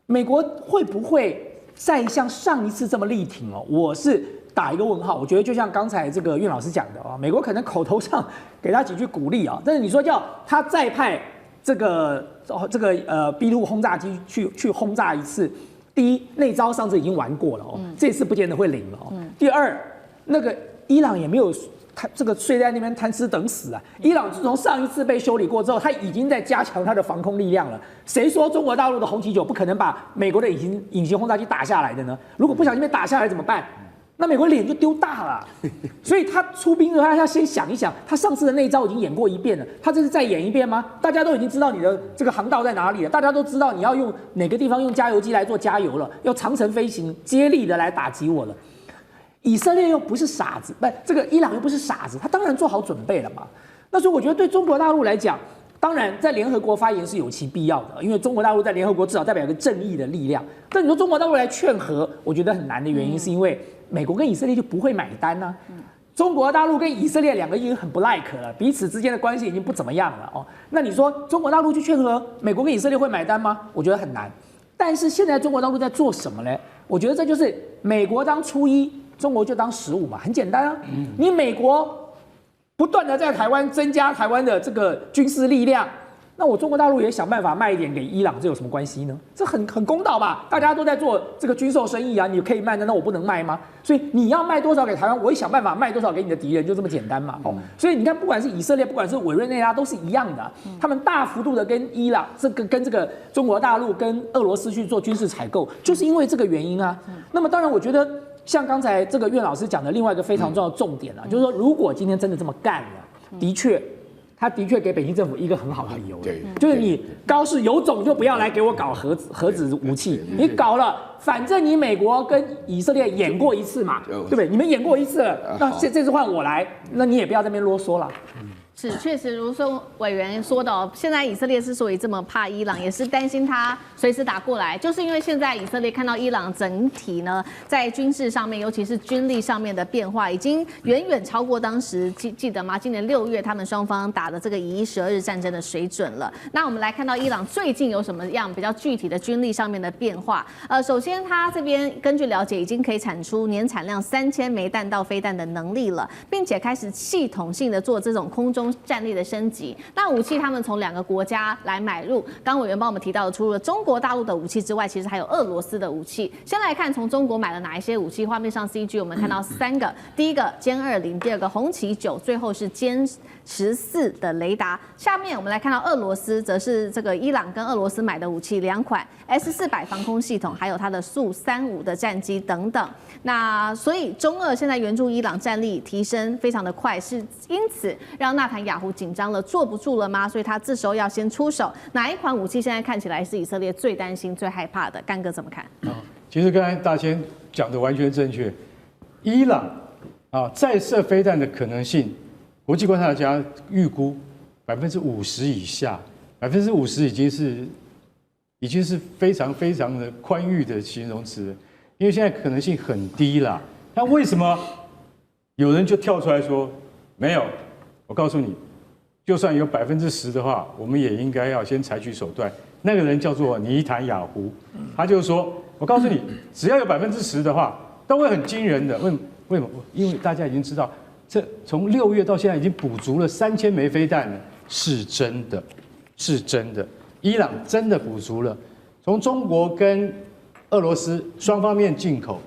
美国会不会再像上一次这么力挺我是打一个问号。我觉得就像刚才这个岳老师讲的美国可能口头上给他几句鼓励但是你说叫他再派这个B2 轰炸机去轰炸一次，第一那招上次已经玩过了这次不见得会灵了第二，那个伊朗也没有这个睡在那边贪吃等死啊！伊朗自从上一次被修理过之后，他已经在加强他的防空力量了。谁说中国大陆的红旗9不可能把美国的隐形轰炸机打下来的呢？如果不小心被打下来怎么办？那美国脸就丢大了。所以他出兵的话，他要先想一想，他上次的那一招已经演过一遍了，他这是再演一遍吗？大家都已经知道你的这个航道在哪里了，大家都知道你要用哪个地方用加油机来做加油了，要长程飞行接力的来打击我了。以色列又不是傻子，不，这个伊朗又不是傻子，他当然做好准备了嘛。那所以我觉得对中国大陆来讲，当然在联合国发言是有其必要的，因为中国大陆在联合国至少代表一个正义的力量。但你说中国大陆来劝和，我觉得很难的原因是因为美国跟以色列就不会买单啊。中国大陆跟以色列两个已经很不 like 了，彼此之间的关系已经不怎么样了哦。那你说中国大陆去劝和，美国跟以色列会买单吗？我觉得很难。但是现在中国大陆在做什么呢？我觉得这就是美国当初一，中国就当15嘛，很简单啊。你美国不断的在台湾增加台湾的这个军事力量，那我中国大陆也想办法卖一点给伊朗，这有什么关系呢？这很公道吧？大家都在做这个军售生意啊，你可以卖，难道我不能卖吗？所以你要卖多少给台湾，我也想办法卖多少给你的敌人，就这么简单嘛。哦，所以你看，不管是以色列，不管是委内瑞拉，都是一样的，他们大幅度的跟伊朗跟这个中国大陆跟俄罗斯去做军事采购，就是因为这个原因啊。那么当然，我觉得像刚才这个苑老师讲的另外一个非常重要的重点啊，就是说，如果今天真的这么干了，的确。他的确给北京政府一个很好的理由，就是你高市有种就不要来给我搞核子武器，你搞了，反正你美国跟以色列演过一次嘛，对不对？你们演过一次了，那这次换我来，那你也不要在那边啰嗦了。是，确实如说委员说的哦，现在以色列之所以这么怕伊朗，也是担心他随时打过来，就是因为现在以色列看到伊朗整体呢在军事上面，尤其是军力上面的变化，已经远远超过当时记得吗？今年6月他们双方打的这个以12日战争的水准了。那我们来看到伊朗最近有什么样比较具体的军力上面的变化？首先他这边根据了解，已经可以产出年产量3000枚弹道飞弹的能力了，并且开始系统性的做这种空中战力的升级。那武器他们从2个国家来买入，刚委员帮我们提到的，除了中国大陆的武器之外，其实还有俄罗斯的武器。先来看从中国买了哪一些武器，画面上 CG 我们看到3个，第一个歼20，第二个红旗9，最后是歼14的雷达。下面我们来看到俄罗斯，则是这个伊朗跟俄罗斯买的武器2款 S400防空系统，还有它的苏35的战机等等。那所以中俄现在援助伊朗战力提升非常的快，是因此让纳坦雅胡紧张了，坐不住了吗？所以他这时候要先出手。哪一款武器现在看起来是以色列最担心、最害怕的？干哥怎么看？其实刚才大千讲的完全正确。伊朗再射飞弹的可能性，国际观察家预估50%以下，50%已经是非常非常的宽裕的形容词，因为现在可能性很低啦。那为什么有人就跳出来说没有？我告诉你，就算有10%的话，我们也应该要先采取手段。那个人叫做尼坦雅胡，他就说，我告诉你，只要有10%的话，都会很惊人的。为什么？因为大家已经知道，这从6月到现在已经补足了3000枚飞弹了，是真的，是真的。伊朗真的补足了，从中国跟俄罗斯双方面进口。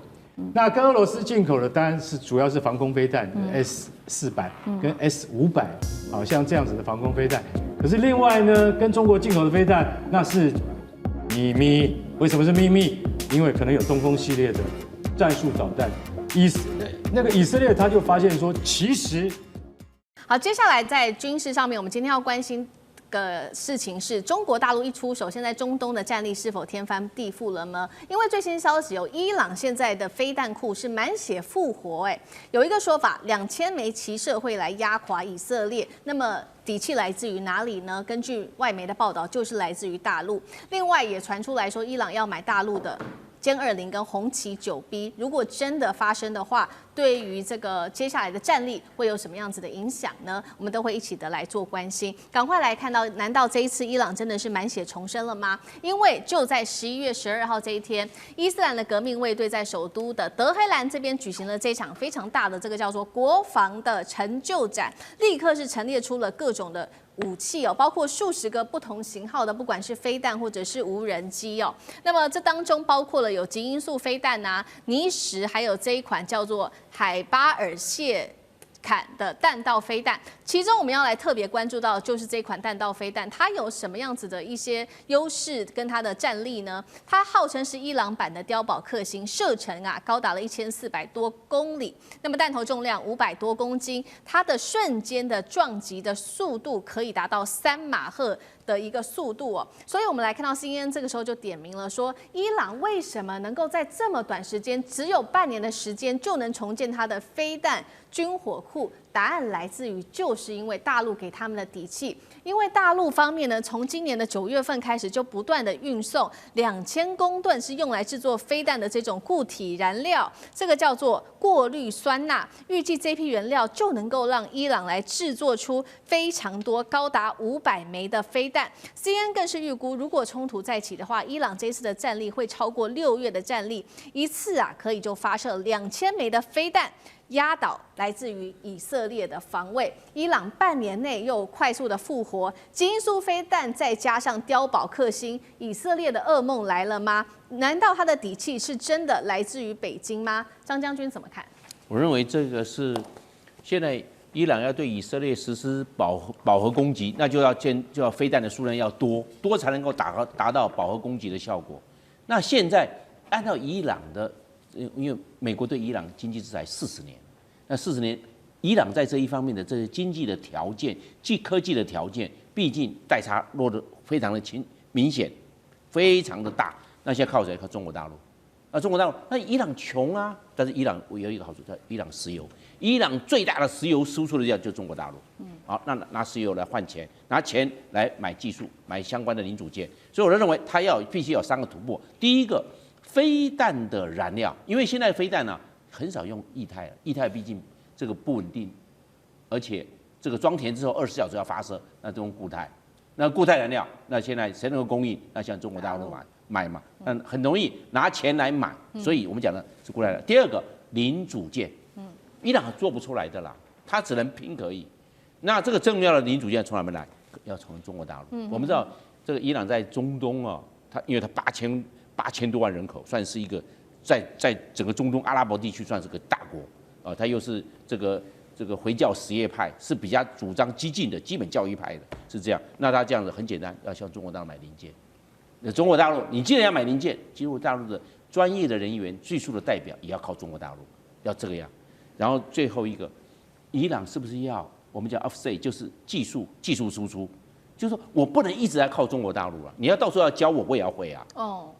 那跟俄罗斯进口的当然是主要是防空飞弹，S400跟S500，像这样子的防空飞弹。可是另外呢，跟中国进口的飞弹那是秘密。为什么是秘密？因为可能有东风系列的战术导弹。以色列他就发现说，其实好，接下来在军事上面，我们今天要关心个事情是中国大陆一出手，现在中东的战力是否天翻地覆了呢？因为最新消息有伊朗现在的飞弹库是满血复活，有一个说法，2000枚齐射会来压垮以色列。那么底气来自于哪里呢？根据外媒的报道，就是来自于大陆。另外也传出来说，伊朗要买大陆的歼20跟红旗9B， 如果真的发生的话，对于这个接下来的战力会有什么样子的影响呢？我们都会一起的来做关心。赶快来看到，难道这一次伊朗真的是满血重生了吗？因为就在11月12号这一天，伊斯兰的革命卫队在首都的德黑兰这边举行了这场非常大的这个叫做国防的成就展，立刻是陈列出了各种的武器包括数十个不同型号的，不管是飞弹或者是无人机那么这当中包括了有极音速飞弹尼什，还有这一款叫做海巴尔谢坎的弹道飞弹。其中我们要来特别关注到，就是这款弹道飞弹，它有什么样子的一些优势跟它的战力呢？它号称是伊朗版的碉堡克星，射程高达了1400多公里，那么弹头重量500多公斤，它的瞬间的撞击的速度可以达到3马赫，的一个速度哦。所以我们来看到 CNN 这个时候就点名了说，伊朗为什么能够在这么短时间，只有半年的时间就能重建它的飞弹军火库？答案来自于就是因为大陆给他们的底气。因为大陆方面呢，从今年的9月份开始就不断的运送2000公吨是用来制作飞弹的这种固体燃料，这个叫做过氯酸钠。预计这批原料就能够让伊朗来制作出非常多，高达500枚的飞弹。CNN 更是预估，如果冲突再起的话，伊朗这次的战力会超过6月的战力，一次可以就发射2000枚的飞弹。压倒来自于以色列的防卫，伊朗半年内又快速的复活，基因素飞弹再加上碉堡克星，以色列的噩梦来了吗？难道他的底气是真的来自于北京吗？张将军怎么看？我认为这个是现在伊朗要对以色列实施饱和攻击，那就要飞弹的数量要多才能够达到饱和攻击的效果。那现在按照伊朗的，因为美国对伊朗经济制裁40年，那40年，伊朗在这一方面的这些经济的条件、科技的条件，毕竟代差落得非常的明显，非常的大。那现在靠谁？靠中国大陆。那中国大陆，那伊朗穷啊，但是伊朗有一个好处，叫伊朗石油。伊朗最大的石油输出的地方就是中国大陆。好，那拿石油来换钱，拿钱来买技术，买相关的零组件。所以我认为它必须有3个突破。第一个，飞弹的燃料，因为现在飞弹呢很少用液态了，液态毕竟这个不稳定，而且这个装填之后24小时要发射，那这种固态，那固态燃料，那现在谁能够供应？那像中国大陆买嘛，那很容易拿钱来买，所以我们讲的是固态燃料。第二个，零组件，伊朗做不出来的啦，它只能拼可以。那这个重要的零组件从哪边来？要从中国大陆。我们知道这个伊朗在中东啊，因为它8000多万人口，算是一个在整个中东阿拉伯地区算是个大国它又是这个回教什叶派，是比较主张激进的基本教义派的，是这样。那他这样子很简单，要向中国大陆买零件。那中国大陆，你既然要买零件，中国大陆的专业的人员、技术的代表也要靠中国大陆，要这个样。然后最后一个，伊朗是不是要我们讲 offset， 就是技术输出？就是说我不能一直在靠中国大陆了，你要到时候要教我，我也要会啊。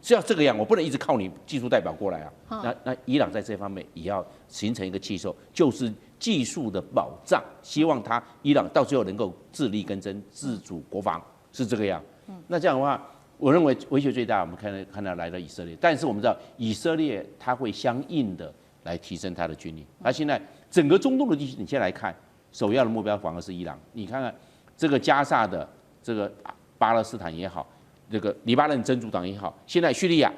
是要这个样，我不能一直靠你技术代表过来啊。那伊朗在这方面也要形成一个气候，就是技术的保障，希望伊朗到最后能够自力更生、自主国防，是这个样。那这样的话，我认为威胁最大，我们看到来到以色列，但是我们知道以色列它会相应的来提升它的军力。它现在整个中东的地区，你现在来看，首要的目标反而是伊朗。你看看这个加萨的。这个巴勒斯坦也好，这个黎巴嫩真主党也好，现在叙利亚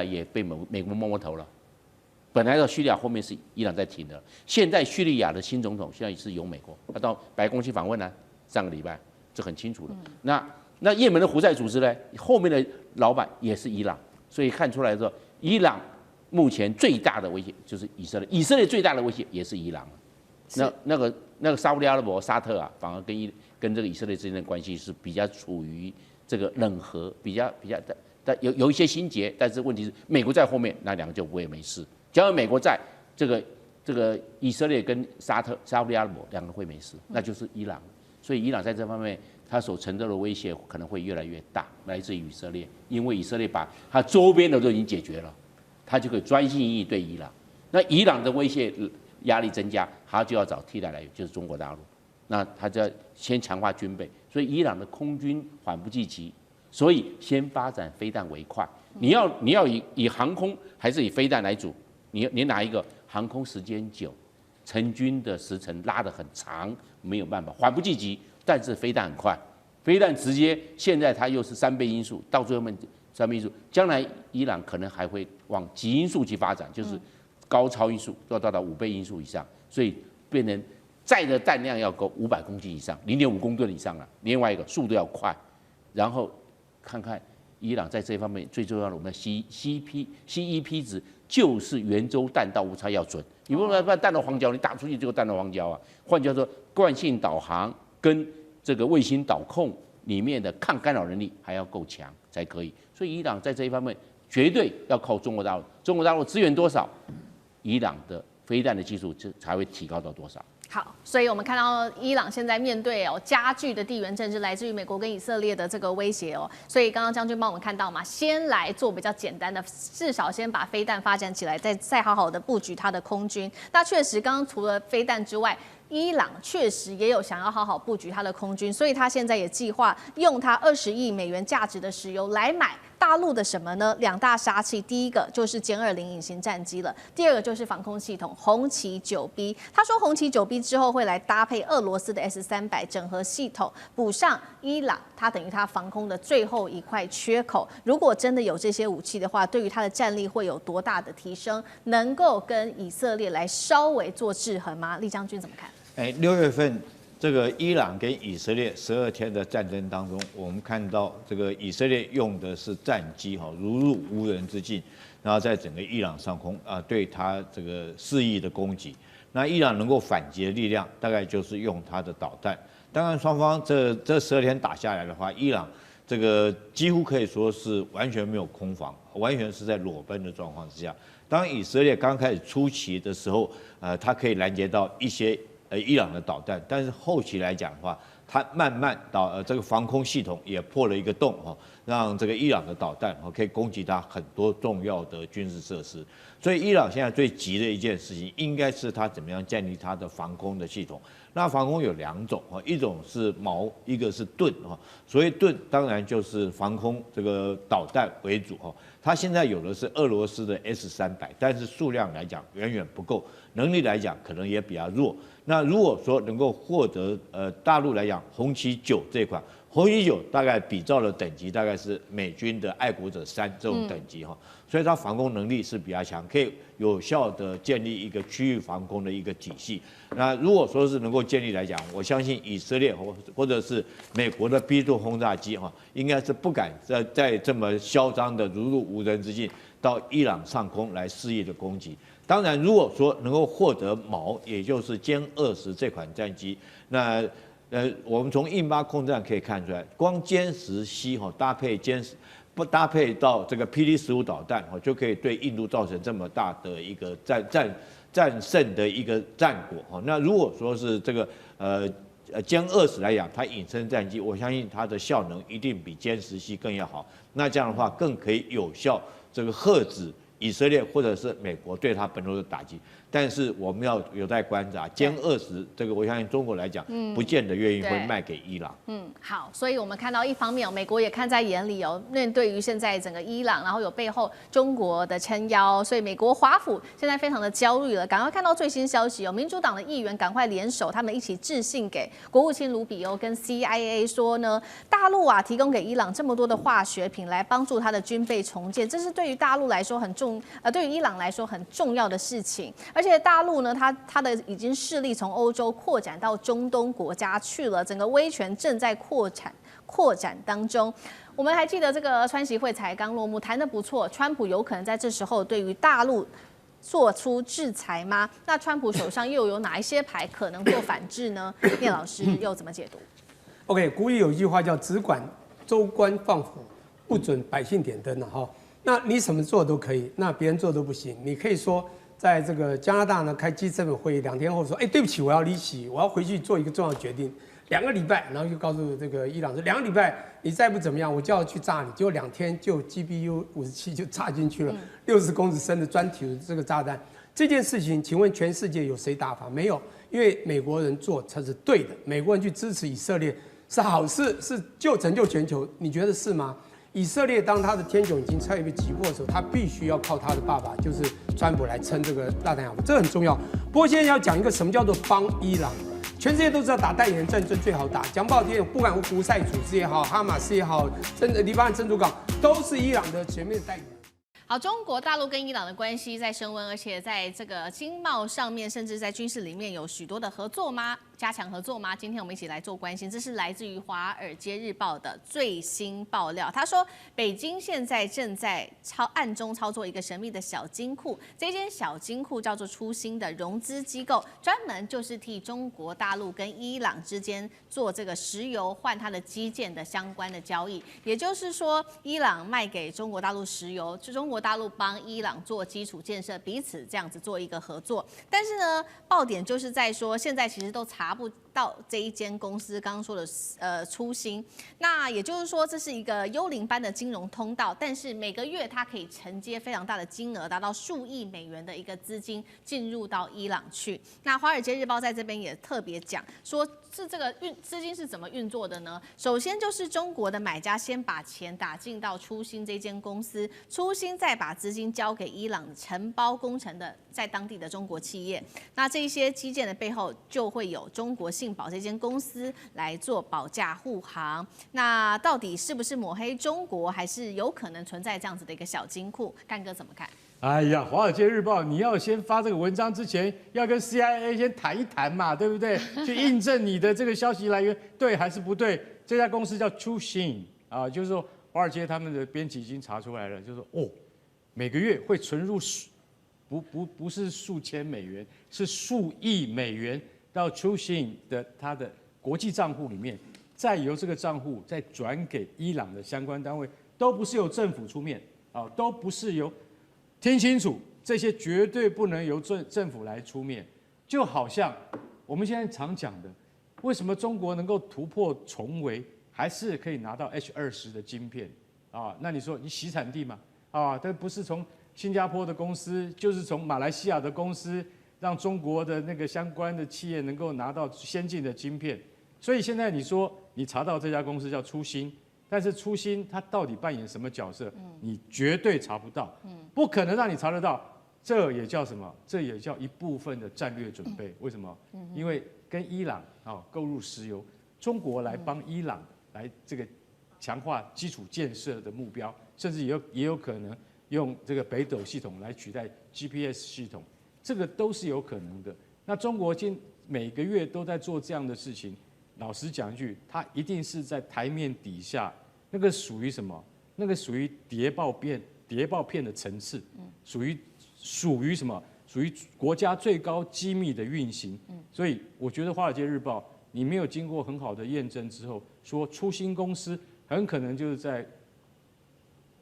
也被美国摸头了。本来的叙利亚后面是伊朗在挺的，现在叙利亚的新总统现在是由美国，他到白宫去访问呢，上个礼拜这很清楚了。那也门的胡塞组织呢，后面的老板也是伊朗，所以看出来说，伊朗目前最大的威胁就是以色列，以色列最大的威胁也是伊朗。那个沙烏地阿拉伯沙特反而跟这个以色列之间的关系是比较处于这个冷和，比较但有一些心结，但是问题是美国在后面，那2个就不会没事。只要美国在，这个以色列跟沙烏地阿拉伯2个会没事，那就是伊朗。所以伊朗在这方面，它所承受的威胁可能会越来越大，来自于以色列，因为以色列把它周边的都已经解决了，它就可以专心应对伊朗。那伊朗的威胁压力增加，它就要找替代来源，就是中国大陆。那他就要先强化军备，所以伊朗的空军缓不济急，所以先发展飞弹为快。你要以航空还是以飞弹来主？你哪一个？航空时间久，成军的时程拉得很长，没有办法，缓不济急。但是飞弹很快，飞弹直接现在它又是3倍音速，到最后面3倍音速，将来伊朗可能还会往极音速去发展，就是高超音速要到5倍音速以上，所以变成。载的弹量要够500公斤以上，0.5公吨以上了。另外一个速度要快，然后看看伊朗在这方面最重要的，我们的 CEP 值就是圆周弹道误差要准。你不能把弹道黄胶，你打出去就弹道黄胶啊。换句话说，惯性导航跟这个卫星导控里面的抗干扰能力还要够强才可以。所以伊朗在这一方面绝对要靠中国大陆，中国大陆支援多少，伊朗的飞弹的技术才会提高到多少。好，所以我们看到伊朗现在面对加剧的地缘政治，来自于美国跟以色列的这个威胁哦。所以刚刚将军帮我们看到嘛，先来做比较简单的，至少先把飞弹发展起来，再好好的布局它的空军。那确实，刚刚除了飞弹之外，伊朗确实也有想要好好布局它的空军，所以他现在也计划用它20亿美元价值的石油来买大陆的什么呢？2大杀器，第一个就是歼20隐形战机了，第二个就是防空系统红旗 9B。他说红旗 9B 之后会来搭配俄罗斯的 S300整合系统，补上伊朗它等于它防空的最后一块缺口。如果真的有这些武器的话，对于它的战力会有多大的提升？能够跟以色列来稍微做制衡吗？厉将军怎么看？6月份这个伊朗跟以色列12天的战争当中，我们看到这个以色列用的是战机如入无人之境，然后在整个伊朗上空对它这个肆意的攻击。那伊朗能够反击的力量，大概就是用它的导弹。当然，双方这12天打下来的话，伊朗这个几乎可以说是完全没有空防，完全是在裸奔的状况之下。当以色列刚开始初期的时候，它可以拦截到一些伊朗的导弹，但是后期来讲的话，它慢慢这个防空系统也破了一个洞让这个伊朗的导弹可以攻击它很多重要的军事设施。所以伊朗现在最急的一件事情，应该是它怎么样建立它的防空的系统。那防空有2种一种是矛，一个是盾所谓盾，当然就是防空这个导弹为主它现在有的是俄罗斯的 S300，但是数量来讲远远不够，能力来讲可能也比较弱。那如果说能够获得大陆来讲红旗9这款，红旗9大概比照的等级大概是美军的爱国者3这种等级所以它防空能力是比较强，可以有效的建立一个区域防空的一个体系。那如果说是能够建立来讲，我相信以色列或者是美国的 B2 轰炸机应该是不敢再这么嚣张的如入无人之境到伊朗上空来肆意的攻击。当然，如果说能够获得矛，也就是歼20这款战机，那我们从印巴空战可以看出来，光歼10C搭配到这个PD-15导弹就可以对印度造成这么大的一个战胜的一个战果那如果说是这个歼20来讲，它隐身战机，我相信它的效能一定比歼10C更要好。那这样的话，更可以有效这个遏止以色列或者是美国对它本土的打击。但是我们要有待观察，歼20这个，我相信中国来讲，不见得愿意会卖给伊朗。好，所以我们看到一方面美国也看在眼里面对于现在整个伊朗，然后有背后中国的撑腰，所以美国华府现在非常的焦虑了。赶快看到最新消息民主党的议员赶快联手，他们一起致信给国务卿卢比欧跟 CIA 说呢，大陆提供给伊朗这么多的化学品来帮助他的军备重建，这是对于大陆来说对于伊朗来说很重要的事情。而且大陆呢，它的已经势力从欧洲扩展到中东国家去了，整个威权正在扩展当中。我们还记得这个川习会才刚落幕，谈得不错，川普有可能在这时候对于大陆做出制裁吗？那川普手上又有哪一些牌可能做反制呢？聂老师又怎么解读 ？OK， 古语有一句话叫“只管州官放火，不准百姓点灯”那你什么做都可以，那别人做都不行。你可以说。在这个加拿大呢开 G7 会议2天后说，对不起，我要离席，我要回去做一个重要决定，2个礼拜，然后就告诉这个伊朗说，2个礼拜你再不怎么样，我就要去炸你，结果2天就 GBU-57就炸进去了，60公尺深的专体的这个炸弹。这件事情，请问全世界有谁打法？没有，因为美国人做才是对的，美国人去支持以色列是好事，是拯救全球，你觉得是吗？以色列当他的天穹已经差一点击破的时候，他必须要靠他的爸爸，就是川普来撑这个大太阳，这很重要。不过现在要讲一个什么叫做帮伊朗，全世界都知道打代理人战争最好打，讲不好听，不管胡塞组织也好，哈马斯也好，黎巴嫩珍珠港都是伊朗的前面的代理人。好，中国大陆跟伊朗的关系在升温，而且在这个经贸上面，甚至在军事里面有许多的合作吗？加强合作吗？今天我们一起来做关心。这是来自于《华尔街日报》的最新爆料。他说，北京现在正在暗中操作一个神秘的小金库，这间小金库叫做初心的融资机构，专门就是替中国大陆跟伊朗之间做这个石油换它的基建的相关的交易。也就是说，伊朗卖给中国大陆石油，中国大陆帮伊朗做基础建设，彼此这样子做一个合作。但是呢，爆点就是在说，现在其实都查不到这一间公司刚刚说的初心。那也就是说，这是一个幽灵般的金融通道，但是每个月它可以承接非常大的金额，达到数亿美元的一个资金进入到伊朗去。那《华尔街日报》在这边也特别讲说，是这个资金是怎么运作的呢？首先就是中国的买家先把钱打进到初心这间公司，初心再把资金交给伊朗承包工程的在当地的中国企业。那这些基建的背后就会有中国信保这间公司来做保驾护航。那到底是不是抹黑中国，还是有可能存在这样子的一个小金库？干哥怎么看？哎呀，《华尔街日报》，你要先发这个文章之前，要跟 CIA 先谈一谈嘛，对不对？去印证你的这个消息来源对还是不对。这家公司叫初心啊，就是说华尔街他们的编辑已经查出来了，就是说每个月会存入不是数千美元，是数亿美元到初心的他的国际账户里面，再由这个账户再转给伊朗的相关单位，都不是由政府出面啊，都不是由。听清楚，这些绝对不能由政府来出面。就好像我们现在常讲的，为什么中国能够突破重围，还是可以拿到 H20的晶片啊？那你说你洗产地嘛？啊，但不是从新加坡的公司，就是从马来西亚的公司，让中国的那个相关的企业能够拿到先进的晶片。所以现在你说你查到这家公司叫初心。但是初心它到底扮演什么角色？你绝对查不到，不可能让你查得到。这也叫什么？这也叫一部分的战略准备。为什么？因为跟伊朗购入石油，中国来帮伊朗来这个强化基础建设的目标，甚至也有可能用这个北斗系统来取代 GPS 系统，这个都是有可能的。那中国每个月都在做这样的事情。老实讲一句，它一定是在台面底下，那个属于什么？那个属于谍报片的层次，属于什么？属于国家最高机密的运行。所以我觉得《华尔街日报》你没有经过很好的验证之后，说初心公司很可能就是在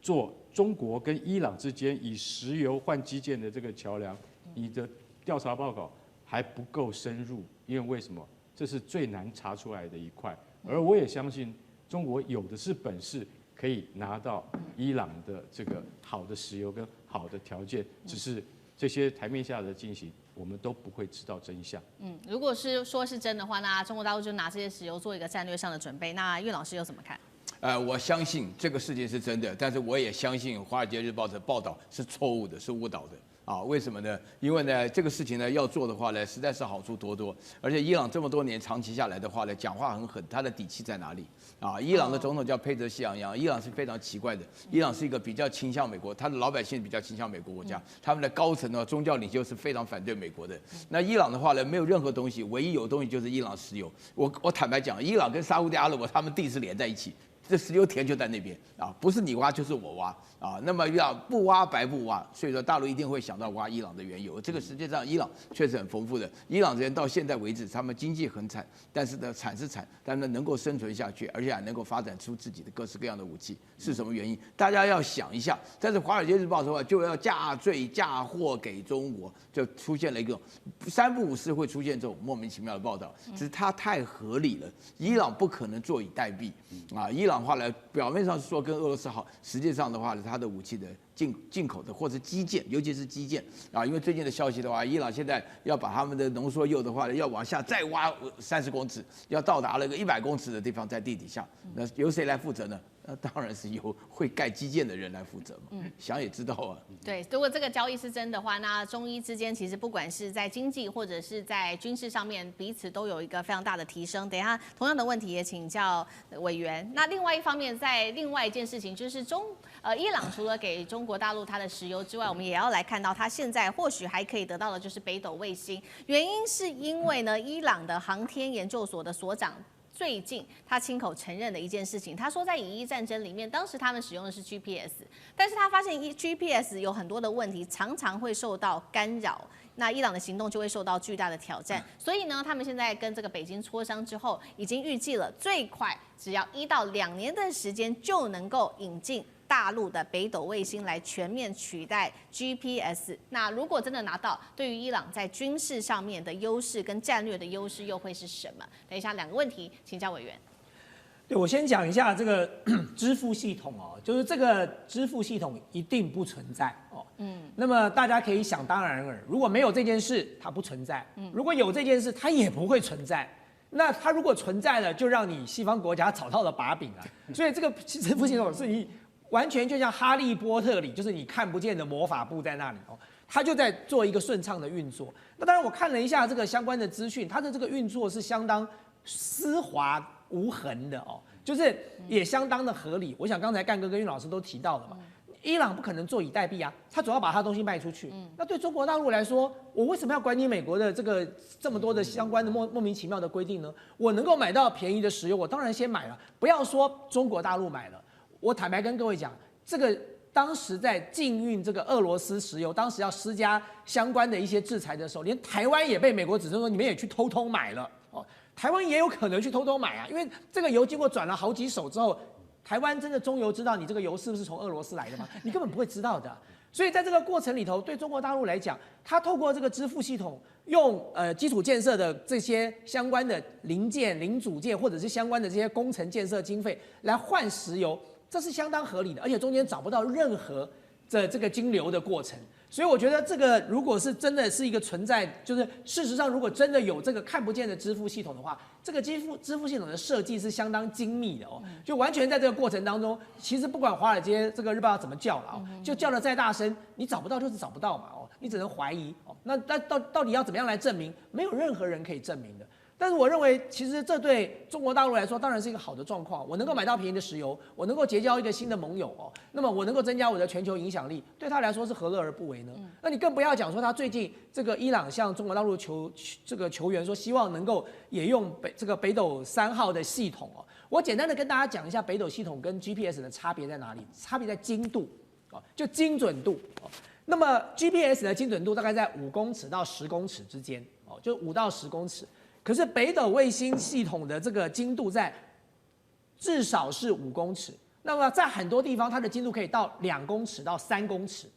做中国跟伊朗之间以石油换基建的这个桥梁。你的调查报告还不够深入，因为为什么？这是最难查出来的一块，而我也相信中国有的是本事，可以拿到伊朗的这个好的石油跟好的条件，只是这些台面下的进行，我们都不会知道真相。如果是说是真的话，那中国大陆就拿这些石油做一个战略上的准备。那岳老师又怎么看？我相信这个事情是真的，但是我也相信《华尔街日报》的报道是错误的，是误导的。为什么呢？因为呢，这个事情呢要做的话呢，实在是好处多多。而且伊朗这么多年长期下来的话呢，讲话很狠，他的底气在哪里？伊朗的总统叫佩泽西昂扬，伊朗是非常奇怪的，伊朗是一个比较倾向美国，他的老百姓比较倾向美国国家，他们的高层呢，宗教领袖是非常反对美国的。那伊朗的话呢，没有任何东西，唯一有东西就是伊朗石油。我坦白讲，伊朗跟沙烏地阿拉伯他们地是连在一起。这石油田就在那边不是你挖就是我挖那么要不挖白不挖，所以说大陆一定会想到挖伊朗的原油。这个实际上伊朗确实很丰富的，伊朗人到现在为止，他们经济很惨，但是呢惨是惨，但是能够生存下去，而且还能够发展出自己的各式各样的武器，是什么原因？大家要想一下。但是《华尔街日报》说就要嫁罪嫁祸给中国，就出现了一个三不五时会出现这种莫名其妙的报道，只是它太合理了。伊朗不可能坐以待毙伊朗。话呢，表面上是说跟俄罗斯好，实际上的话呢，它的武器的进口的或者基建，尤其是基建因为最近的消息的话，伊朗现在要把他们的浓缩铀的话呢，要往下再挖30公尺，要到达了个100公尺的地方，在地底下，那由谁来负责呢？那当然是由会盖基建的人来负责嘛。想也知道对，如果这个交易是真的话，那中伊之间其实不管是在经济或者是在军事上面，彼此都有一个非常大的提升。等一下同样的问题也请教委员。那另外一方面，在另外一件事情就是伊朗除了给中国大陆它的石油之外，我们也要来看到它现在或许还可以得到的就是北斗卫星。原因是因为呢，伊朗的航天研究所的所长最近他亲口承认的一件事情，他说在以伊战争里面，当时他们使用的是 GPS， 但是他发现 GPS 有很多的问题，常常会受到干扰。那伊朗的行动就会受到巨大的挑战，所以呢，他们现在跟这个北京磋商之后，已经预计了最快只要1到2年的时间就能够引进大陆的北斗卫星来全面取代 GPS。那如果真的拿到，对于伊朗在军事上面的优势跟战略的优势又会是什么？等一下2个问题，请教委员。对，我先讲一下这个支付系统哦，就是这个支付系统一定不存在哦。那么大家可以想当然尔，如果没有这件事，它不存在；如果有这件事，它也不会存在。那它如果存在了，就让你西方国家找到了把柄啊。所以这个支付系统是你完全就像哈利波特里，就是你看不见的魔法部在那里哦，它就在做一个顺畅的运作。那当然，我看了一下这个相关的资讯，它的这个运作是相当丝滑无痕的哦，就是也相当的合理。我想刚才干哥跟韵老师都提到了嘛，伊朗不可能坐以待毙啊，他总要把他东西卖出去。那对中国大陆来说，我为什么要管你美国的这么多的相关的莫名其妙的规定呢？我能够买到便宜的石油，我当然先买了。不要说中国大陆买了，我坦白跟各位讲，这个当时在禁运这个俄罗斯石油，当时要施加相关的一些制裁的时候，连台湾也被美国指称说你们也去偷偷买了哦。台湾也有可能去偷偷买啊，因为这个油经过转了好几手之后，台湾真的中油知道你这个油是不是从俄罗斯来的吗？你根本不会知道的。所以在这个过程里头，对中国大陆来讲，它透过这个支付系统，用基础建设的这些相关的零件、零组件，或者是相关的这些工程建设经费来换石油，这是相当合理的，而且中间找不到任何的这个金流的过程。所以我觉得这个如果是真的是一个存在，就是事实上如果真的有这个看不见的支付系统的话，这个支付系统的设计是相当精密的哦，就完全在这个过程当中，其实不管华尔街这个日报要怎么叫了哦，就叫得再大声，你找不到就是找不到嘛哦，你只能怀疑哦。那到底要怎么样来证明？没有任何人可以证明的。但是我认为，其实这对中国大陆来说当然是一个好的状况。我能够买到便宜的石油，我能够结交一个新的盟友哦，那么我能够增加我的全球影响力，对他来说是何乐而不为呢？那你更不要讲说他最近这个伊朗向中国大陆球员说，希望能够也用北斗3号的系统哦。我简单的跟大家讲一下北斗系统跟 GPS 的差别在哪里，差别在精度哦，就精准度哦。那么 GPS 的精准度大概在5公尺到10公尺之间哦，就5到10公尺。可是北斗卫星系统的这个精度在至少是5公尺，那么在很多地方它的精度可以到2公尺到3公尺，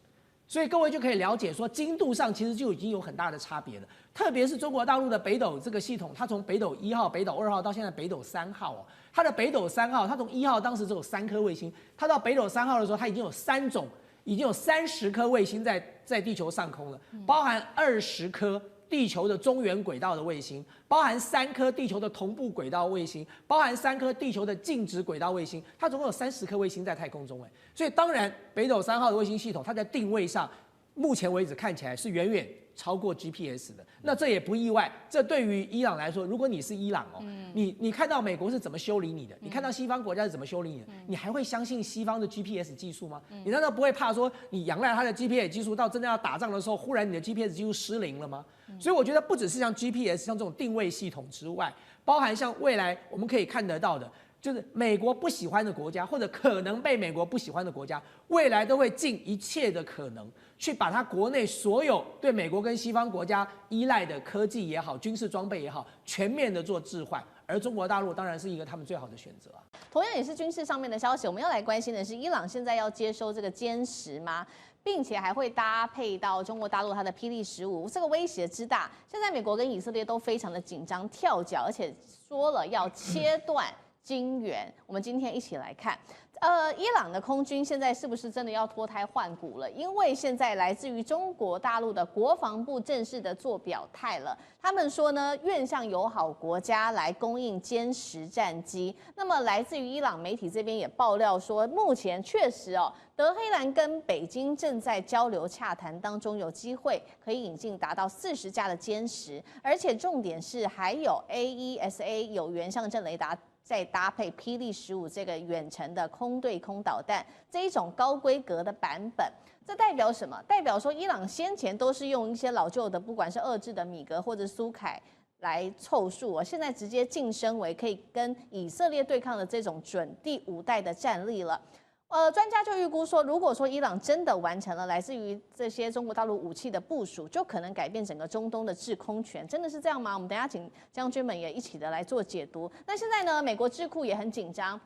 所以各位就可以了解说精度上其实就已经有很大的差别了。特别是中国大陆的北斗这个系统，它从北斗1号、北斗2号到现在北斗3号哦，它的北斗3号，它从1号当时只有3颗卫星，它到北斗3号的时候，它已经有30颗卫星在地球上空了，包含20颗地球的中原轨道的卫星，包含3颗地球的同步轨道卫星，包含3颗地球的静止轨道卫星，它总共有30颗卫星在太空中所以当然北斗3号的卫星系统，它在定位上，目前为止看起来是远远超过 GPS 的。那这也不意外，这对于伊朗来说，如果你是伊朗哦，你看到美国是怎么修理你的，你看到西方国家是怎么修理你的，你还会相信西方的 GPS 技术吗？你难道不会怕说你仰赖它的 GPS 技术，到真的要打仗的时候，忽然你的 GPS 技术失灵了吗？所以我觉得不只是像 GPS 像这种定位系统之外，包含像未来我们可以看得到的，就是美国不喜欢的国家，或者可能被美国不喜欢的国家，未来都会尽一切的可能去把它国内所有对美国跟西方国家依赖的科技也好、军事装备也好，全面的做置换。而中国大陆当然是一个他们最好的选择啊。同样也是军事上面的消息，我们要来关心的是，伊朗现在要接收这个歼10吗？并且还会搭配到中国大陆它的霹雳15，这个威胁之大，现在美国跟以色列都非常的紧张跳脚，而且说了要切断晶圆。我们今天一起来看，伊朗的空军现在是不是真的要脱胎换骨了？因为现在来自于中国大陆的国防部正式的做表态了，他们说呢，愿向友好国家来供应歼10战机。那么来自于伊朗媒体这边也爆料说，目前确实德黑兰跟北京正在交流洽谈当中，有机会可以引进达到40架的歼10，而且重点是还有 AESA 有源相阵雷达再搭配霹雳15这个远程的空对空导弹这一种高规格的版本。这代表什么？代表说伊朗先前都是用一些老旧的，不管是俄制的米格或者苏凯来凑数，现在直接晋升为可以跟以色列对抗的这种准第5代的战力了。专家就预估说，如果说伊朗真的完成了来自于这些中国大陆武器的部署，就可能改变整个中东的制空权，真的是这样吗？我们等一下请将军们也一起的来做解读。那现在呢，美国智库也很紧张。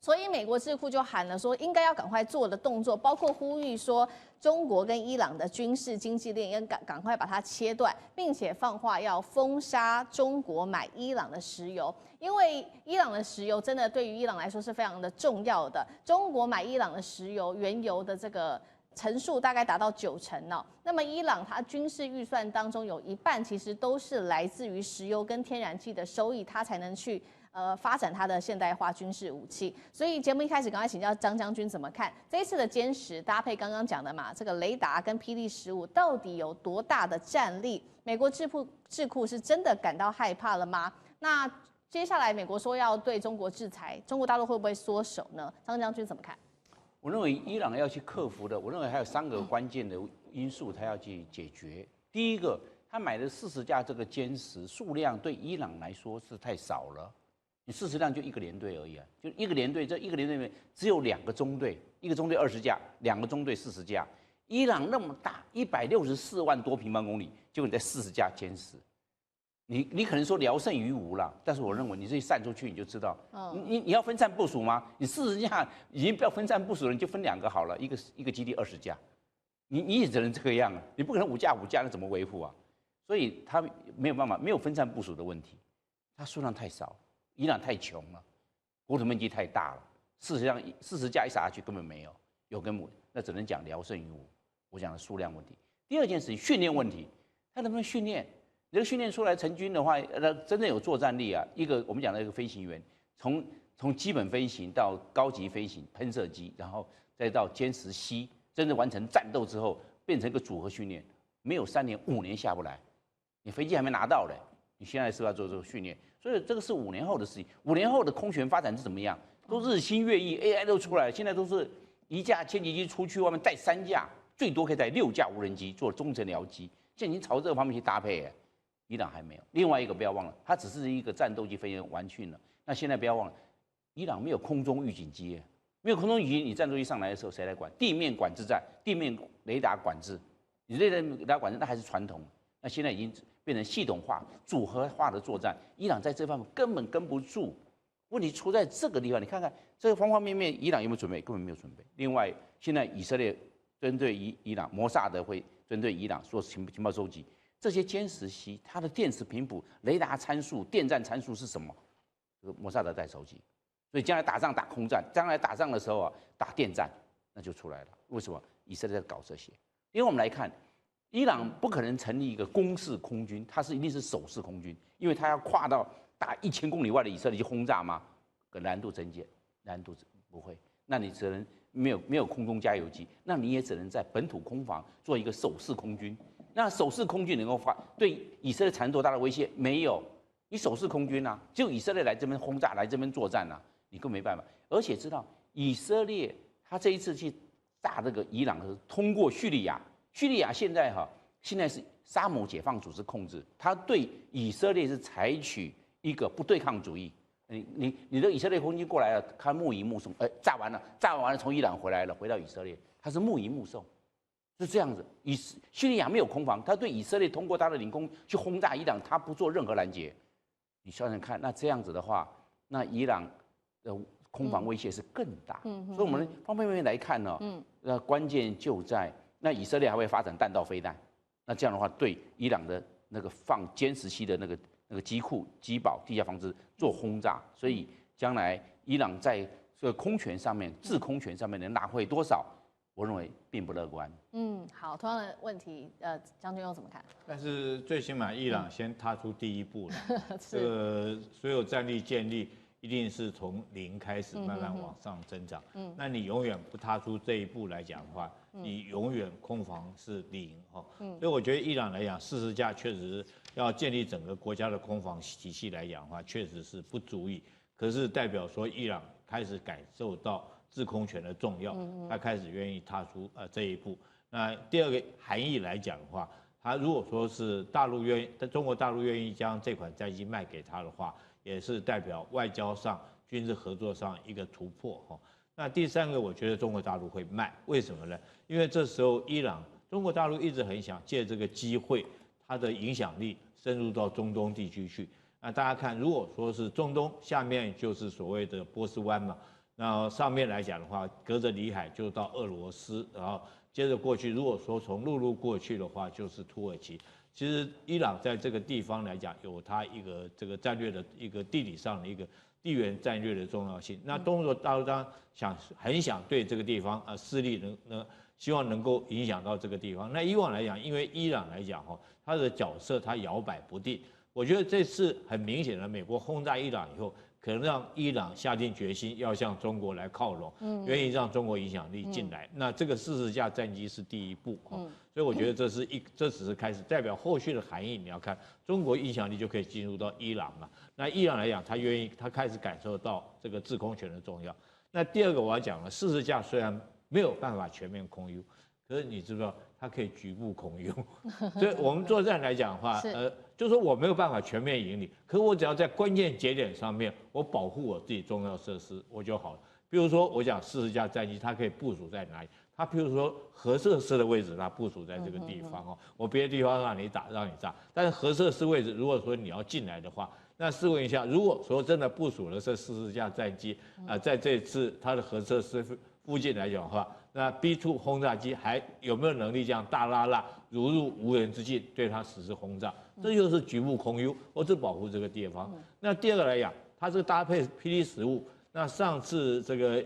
所以美国智库就喊了说，应该要赶快做的动作，包括呼吁说，中国跟伊朗的军事经济链要赶快把它切断，并且放话要封杀中国买伊朗的石油，因为伊朗的石油真的对于伊朗来说是非常的重要的。中国买伊朗的石油、原油的这个成数大概达到90%哦。那么伊朗它军事预算当中有一半其实都是来自于石油跟天然气的收益，它才能去发展它的现代化军事武器。所以节目一开始赶快请教张将军怎么看这一次的歼10搭配刚刚讲的嘛，这个雷达跟霹雳15到底有多大的战力？美国智库是真的感到害怕了吗？那接下来美国说要对中国制裁，中国大陆会不会缩手呢？张将军怎么看？我认为伊朗要去克服的，我认为还有3个关键的因素，它要去解决。第一个，他买的40架这个歼10数量对伊朗来说是太少了。你40辆就1个连队而已啊，就1个连队，这1个连队里面只有2个中队，1个中队20架，2个中队40架。伊朗那么大，164万多平方公里，结果你在40架歼10，你可能说聊胜于无啦，但是我认为你这散出去你就知道，你要分散部署吗？你40架已经不要分散部署了，你就分2个好了，一个基地20架，你也只能这个样啊，你不可能5架5架，那怎么维护啊？所以他没有办法，没有分散部署的问题，它数量太少。伊朗太穷了，国土面积太大了，40架一撒下去根本没有根本，那只能讲聊胜于无。我讲的数量问题。第二件事情，训练问题，他能不能训练？这个训练出来成军的话，真正有作战力啊。一个我们讲的一个飞行员，从基本飞行到高级飞行、喷射机，然后再到歼10C，真正完成战斗之后，变成一个组合训练，没有3年5年下不来，你飞机还没拿到嘞。你现在是要做这个训练，所以这个是5年后的事情。5年后的空权发展是怎么样？都日新月异 ，AI 都出来了。现在都是1架歼击机出去外面带3架，最多可以带6架无人机做中程僚机。现在已经朝这个方面去搭配，伊朗还没有。另外一个不要忘了，它只是一个战斗机飞行完训了。那现在不要忘了，伊朗没有空中预警机，没有空中预警，你战斗机上来的时候谁来管？地面管制站，地面雷达管制，你雷达管制那还是传统。那现在已经变成系统化、组合化的作战，伊朗在这方面根本跟不住。问题出在这个地方，你看看这个方方面面，伊朗有没有准备？根本没有准备。另外，现在以色列针对伊朗，摩萨德会针对伊朗做情报收集，这些歼10C它的电磁频谱、雷达参数、电站参数是什么？这个摩萨德在收集。所以将来打仗打空战，将来打仗的时候啊，打电站那就出来了。为什么？以色列在搞这些。因为我们来看。伊朗不可能成立一个攻势空军，它一定是守势空军，因为它要跨到打1000公里外的以色列去轰炸吗？难度增减，难度不会。那你只能没有空中加油机，那你也只能在本土空防做一个守势空军。那守势空军能够对以色列产生多大的威胁？没有，你守势空军啊，只有以色列来这边轰炸，来这边作战啊，你更没办法。而且知道以色列他这一次去炸这个伊朗是通过叙利亚。叙利亚现在是沙姆解放组织控制，他对以色列是采取一个不对抗主义。你的以色列空军过来了，他目移目送，炸完了从伊朗回来了，回到以色列，他是目移目送，是这样子。叙利亚没有空防，他对以色列通过他的领空去轰炸伊朗，他不做任何拦截。你想想看，那这样子的话，那伊朗的空防威胁是更大。所以我们方方面面来看呢，那关键就在。那以色列还会发展弹道飞弹，那这样的话对伊朗的那个放歼10C的那个机库、机堡、地下防置做轰炸，所以将来伊朗在这个空权上面、制空权上面能拿回多少，我认为并不乐观。好，同样的问题，将军又怎么看？但是最起码伊朗先踏出第一步了，这个所有战力建立。一定是从0开始慢慢往上增长。那你永远不踏出这一步来讲的话，你永远空防是0哈。所以我觉得伊朗来讲，40架确实是要建立整个国家的空防体系来讲的话，确实是不足以。可是代表说伊朗开始感受到制空权的重要，他开始愿意踏出这一步。那第二个含义来讲的话，他如果说是中国大陆愿意将这款战机卖给他的话，也是代表外交上、军事合作上一个突破哈。那第三个，我觉得中国大陆会卖，为什么呢？因为这时候中国大陆一直很想借这个机会，它的影响力深入到中东地区去。那大家看，如果说是中东下面就是所谓的波斯湾嘛，那上面来讲的话，隔着里海就到俄罗斯，然后接着过去，如果说从陆路过去的话，就是土耳其。其实伊朗在这个地方来讲，有它一个这个战略的一个地理上的一个地缘战略的重要性。那中国大陆当然很想对这个地方势力希望能够影响到这个地方。那以往来讲，因为伊朗来讲它的角色它摇摆不定，我觉得这次很明显的，美国轰炸伊朗以后，可能让伊朗下定决心要向中国来靠拢，愿意让中国影响力进来。那这个40架战机是第一步所以我觉得这只是开始，代表后续的含义。你要看中国影响力就可以进入到伊朗嘛。那伊朗来讲，他开始感受到这个制空权的重要。那第二个我要讲了，40架虽然没有办法全面空优，可是你知不知道它可以局部空优？所以我们作战来讲的话，就是说我没有办法全面赢你，可是我只要在关键节点上面，我保护我自己重要设施，我就好了。比如说我讲40架战机，它可以部署在哪里？它譬如说核设施的位置，它部署在这个地方我别的地方让你炸，但是核设施位置，如果说你要进来的话，那试问一下，如果说真的部署了这40架战机在这次它的核设施附近来讲的话，那 B2 轰炸机还有没有能力这样大拉拉如入无人之境对它实施轰炸？这就是局部空优，我只保护这个地方。那第二个来讲，它这个搭配霹雳15，那上次这个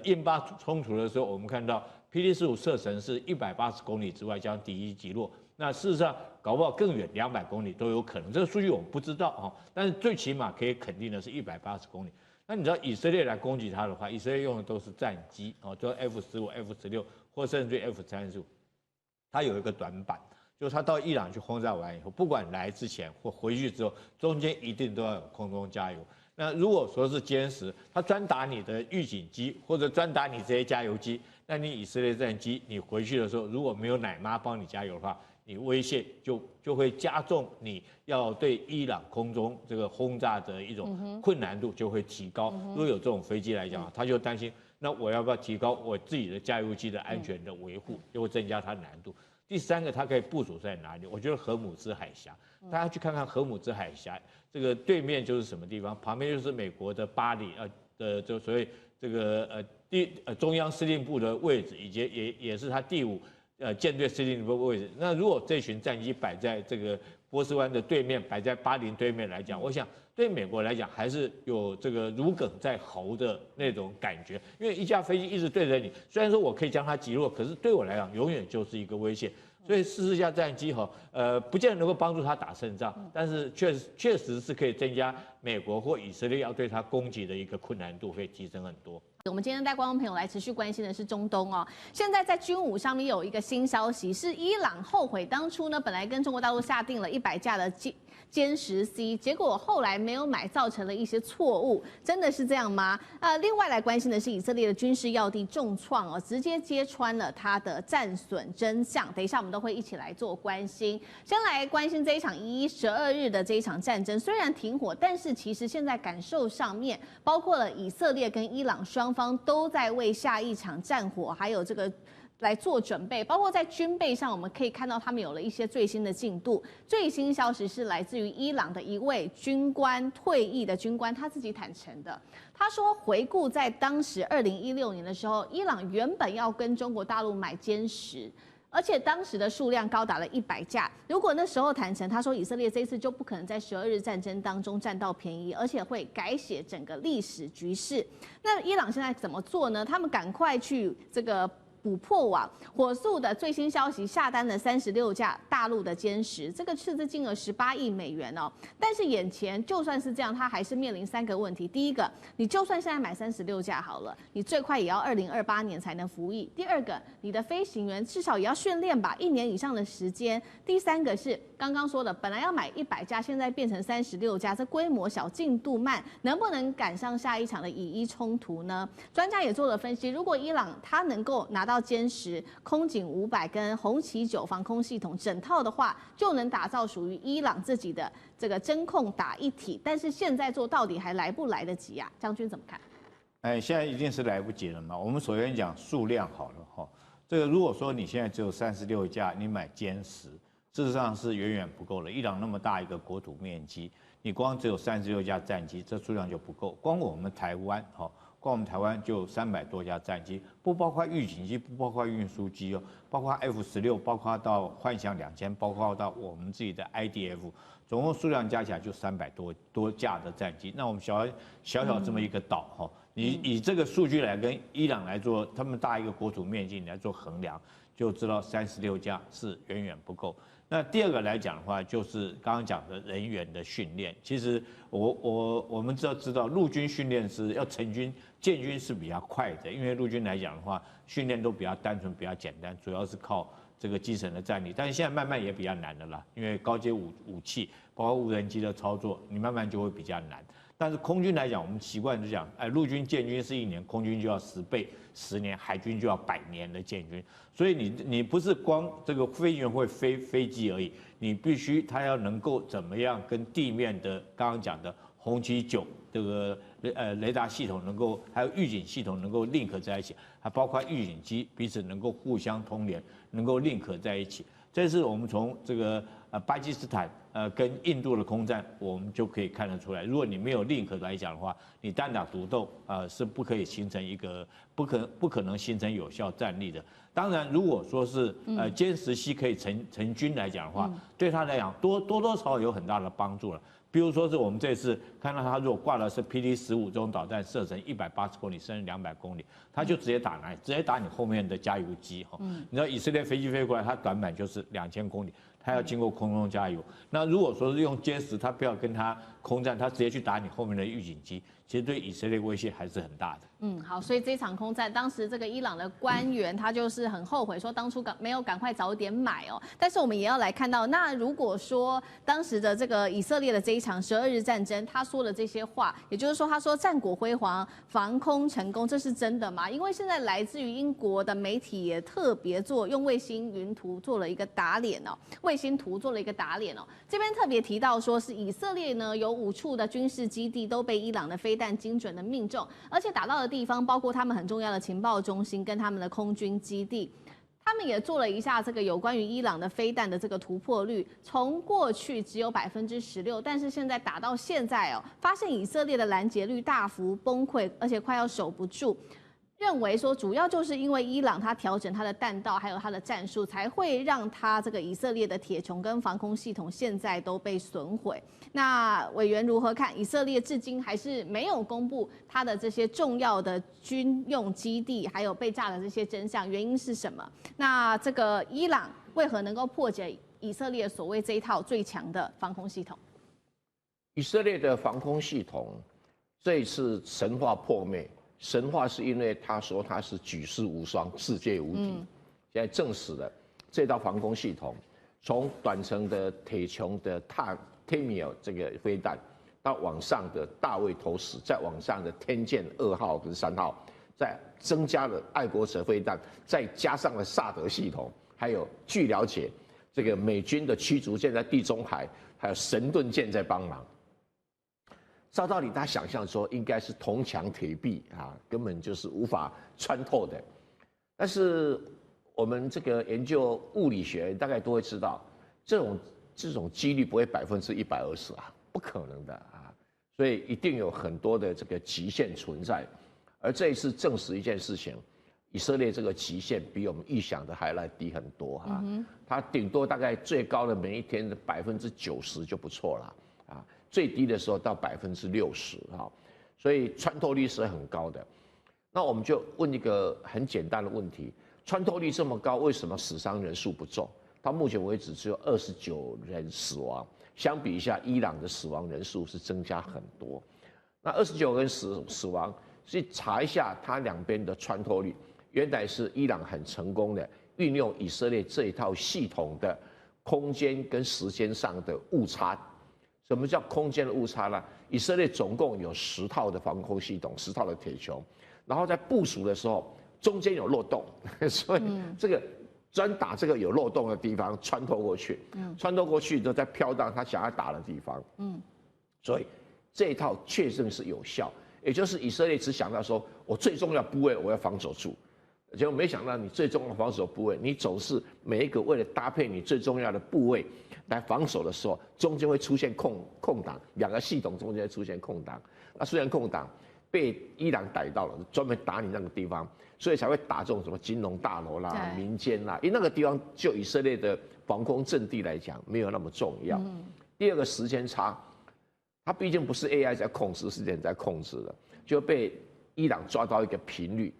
印巴冲突的时候，我们看到霹雳15射程是180公里之外将敌机击落。那事实上，搞不好更远200公里都有可能。这个数据我们不知道但是最起码可以肯定的是180公里。那你知道以色列来攻击它的话，以色列用的都是战机就 F-15、F-16或甚至于 F-35，它有一个短板，就是它到伊朗去轰炸完以后，不管来之前或回去之后，中间一定都要有空中加油。那如果说是歼10，它专打你的预警机或者专打你这些加油机，那你以色列战机你回去的时候，如果没有奶妈帮你加油的话，你威胁就会加重你要对伊朗空中这个轰炸的一种困难度就会提高。如果有这种飞机来讲，他就担心，那我要不要提高我自己的加油机的安全的维护，就会增加它的难度。第三个，它可以部署在哪里？我觉得荷姆兹海峡，大家去看看荷姆兹海峡，这个对面就是什么地方？旁边就是美国的巴黎就所谓这个中央司令部的位置，以及也是它第5舰队司令部的位置。那如果这群战机摆在这个波斯湾的对面，摆在巴林对面来讲，我想对美国来讲还是有这个如鲠在喉的那种感觉，因为一架飞机一直对着你，虽然说我可以将它击落，可是对我来讲永远就是一个威胁。所以40架战机不见得能够帮助他打胜仗，但是确实是可以增加美国或以色列要对他攻击的一个困难度会提升很多。我们今天带观众朋友来持续关心的是中东现在在军武上面有一个新消息，是伊朗后悔当初呢本来跟中国大陆下定了100架的歼10C， 结果后来没有买，造成了一些错误，真的是这样吗？另外来关心的是以色列的军事要地重创直接揭穿了它的战损真相。等一下我们都会一起来做关心。先来关心这一场1月12日的这一场战争，虽然停火，但是其实现在感受上面，包括了以色列跟伊朗双方都在为下一场战火还有这个来做准备，包括在军备上，我们可以看到他们有了一些最新的进度。最新消息是来自于伊朗的一位军官，退役的军官，他自己坦诚的。他说，回顾在当时2016年的时候，伊朗原本要跟中国大陆买歼10。而且当时的数量高达了100架。如果那时候坦诚，他说以色列这一次就不可能在12日战争当中占到便宜，而且会改写整个历史局势。那伊朗现在怎么做呢？他们赶快去这个捕破网，火速的最新消息下单了36架大陆的歼10，这个斥资金额18亿美元哦。但是眼前就算是这样，它还是面临3个问题。第一个，你就算现在买36架好了，你最快也要2028年才能服役。第二个，你的飞行员至少也要训练吧，1年以上的时间。第三个是刚刚说的，本来要买100架，现在变成36架，这规模小，进度慢，能不能赶上下一场的以伊冲突呢？专家也做了分析，如果伊朗它能够拿到歼10、空警500跟红旗9防空系统整套的话，就能打造属于伊朗自己的这个真空打一体。但是现在做到底还来不来得及啊？将军怎么看？现在一定是来不及了嘛。我们首先讲数量好了哈，这个如果说你现在只有36架，你买歼10，事实上是远远不够的。伊朗那么大一个国土面积，你光只有36架战机，这数量就不够。光我们台湾哈。光我们台湾就300多架战机，不包括预警机，不包括运输机哦，包括 F-16，包括到幻象2000，包括到我们自己的 IDF， 总共数量加起来就300多架的战机。那我们小这么一个岛哈，你以这个数据来跟伊朗来做，他们大一个国土面积来做衡量，就知道36架是远远不够。那第二个来讲的话，就是刚刚讲的人员的训练。其实我们知道，陆军训练是要成军建军是比较快的，因为陆军来讲的话，训练都比较单纯、比较简单，主要是靠这个基层的战力。但是现在慢慢也比较难的啦，因为高阶武器，包括无人机的操作，你慢慢就会比较难。但是空军来讲，我们习惯就讲，陆军建军是1年，空军就要10倍，10年，海军就要100年的建军。所以你不是光这个飞行员会飞机而已，你必须他要能够怎么样跟地面的刚刚讲的红旗9这个雷达系统能够，还有预警系统能够 link 在一起，还包括预警机彼此能够互相通联，能够 link 在一起。这是我们从这个巴基斯坦跟印度的空战，我们就可以看得出来。如果你没有 link 来讲的话，你单打独斗是不可以形成一个不可能形成有效战力的。当然，如果说是歼10C可以成军来讲的话，对他来讲多少少有很大的帮助了。比如说是我们这次看到他如果挂的是 PD-15这种导弹，射程180公里甚至200公里，他就直接打哪里？直接打你后面的加油机哈。你知道以色列飞机飞过来，它短板就是2000公里，它要经过空中加油。那如果说是用歼10，它不要跟它空战，它直接去打你后面的预警机，其实对以色列威胁还是很大的。好，所以这场空战，当时这个伊朗的官员他就是很后悔，说当初没有赶快早点买哦。但是我们也要来看到，那如果说当时的这个以色列的这一场12日战争，他说的这些话，也就是说他说战果辉煌，防空成功，这是真的吗？因为现在来自于英国的媒体也特别用卫星云图做了一个打脸哦，卫星图做了一个打脸哦。这边特别提到说是以色列呢有5处的军事基地都被伊朗的飞弹精准的命中，而且打到的地方包括他们很重要的情报中心跟他们的空军基地。他们也做了一下这个有关于伊朗的飞弹的这个突破率，从过去只有16%，但是现在打到现在哦，发现以色列的拦截率大幅崩溃，而且快要守不住。认为说主要就是因为伊朗它调整它的弹道还有它的战术，才会让它这个以色列的铁穹跟防空系统现在都被损毁。那委员如何看？以色列至今还是没有公布它的这些重要的军用基地还有被炸的这些真相，原因是什么？那这个伊朗为何能够破解以色列所谓这一套最强的防空系统？以色列的防空系统这一次神话破灭。神话是因为他说他是举世无双、世界无敌，现在证实了这套防空系统，从短程的铁穹的天米尔这个飞弹，到往上的大卫投石，再往上的天剑2号跟3号，再增加了爱国者飞弹，再加上了萨德系统，还有据了解，这个美军的驱逐舰在地中海，还有神盾舰在帮忙。照道理，他想象说应该是铜墙铁壁啊，根本就是无法穿透的。但是我们这个研究物理学，大概都会知道，这种几率不会120%啊，不可能的啊。所以一定有很多的这个极限存在。而这一次证实一件事情，以色列这个极限比我们预想的还来低很多哈。它顶多大概最高的每一天的90%就不错了啊。最低的时候到60%哈，所以穿透率是很高的。那我们就问一个很简单的问题：穿透率这么高，为什么死伤人数不重？到目前为止只有29人死亡，相比一下，伊朗的死亡人数是增加很多。那29人死亡，去查一下它两边的穿透率，原来是伊朗很成功的运用以色列这一套系统的空间跟时间上的误差。什么叫空间的误差呢？以色列总共有10套的防空系统，10套的铁穹，然后在部署的时候中间有漏洞，所以这个专打这个有漏洞的地方穿透过去，穿透过去都在飘到他想要打的地方，所以这一套确实是有效，也就是以色列只想到说我最重要的部位我要防守住。结果没想到，你最重要的防守部位，你总是每一个为了搭配你最重要的部位来防守的时候，中间会出现空档，两个系统中间会出现空档。那虽然空档被伊朗逮到了，专门打你那个地方，所以才会打这种什么金融大楼啦、民间啦，因为那个地方就以色列的防空阵地来讲，没有那么重要。第二个时间差，它毕竟不是 AI 在控制，是人在控制的，就被伊朗抓到一个频率。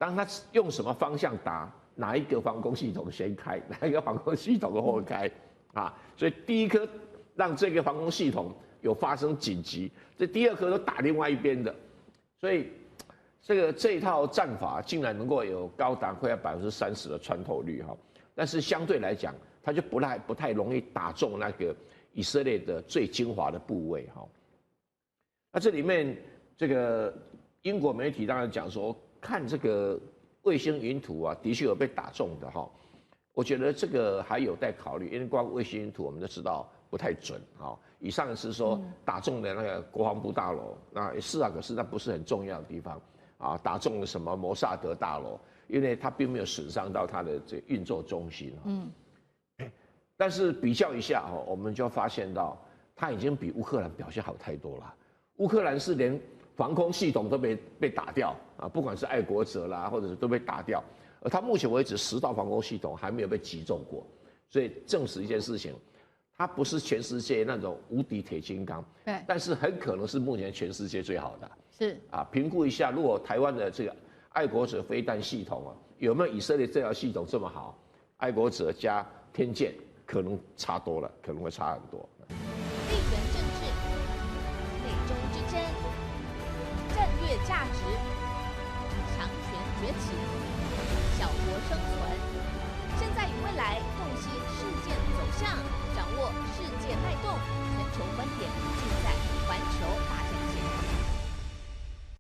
当他用什么方向打，哪一个防空系统先开，哪一个防空系统后开啊？所以第一颗让这个防空系统有发生紧急，这第二颗都打另外一边的，所以这一套战法竟然能够有高达快要30%的穿透率哈。但是相对来讲，它就不太容易打中那个以色列的最精华的部位哈。那这里面这个英国媒体当然讲说，看这个卫星云图啊，的确有被打中的哈。我觉得这个还有待考虑，因为光卫星云图我们都知道不太准哈。以上是说打中的那个国防部大楼，那是啊，可是那不是很重要的地方啊。打中了什么摩萨德大楼，因为它并没有损伤到它的这运作中心。但是比较一下哦，我们就发现到它已经比乌克兰表现好太多了。乌克兰是连防空系统都被打掉啊，不管是爱国者啦，或者是都被打掉。而它目前为止10套防空系统还没有被击中过，所以证实一件事情，它不是全世界那种无敌铁金刚，对，但是很可能是目前全世界最好的。是啊，评估一下，如果台湾的这个爱国者飞弹系统啊，有没有以色列这条系统这么好？爱国者加天剑可能差多了，可能会差很多。地缘政治、美中之争、战略价值、强权崛起、小国生存，现在与未来共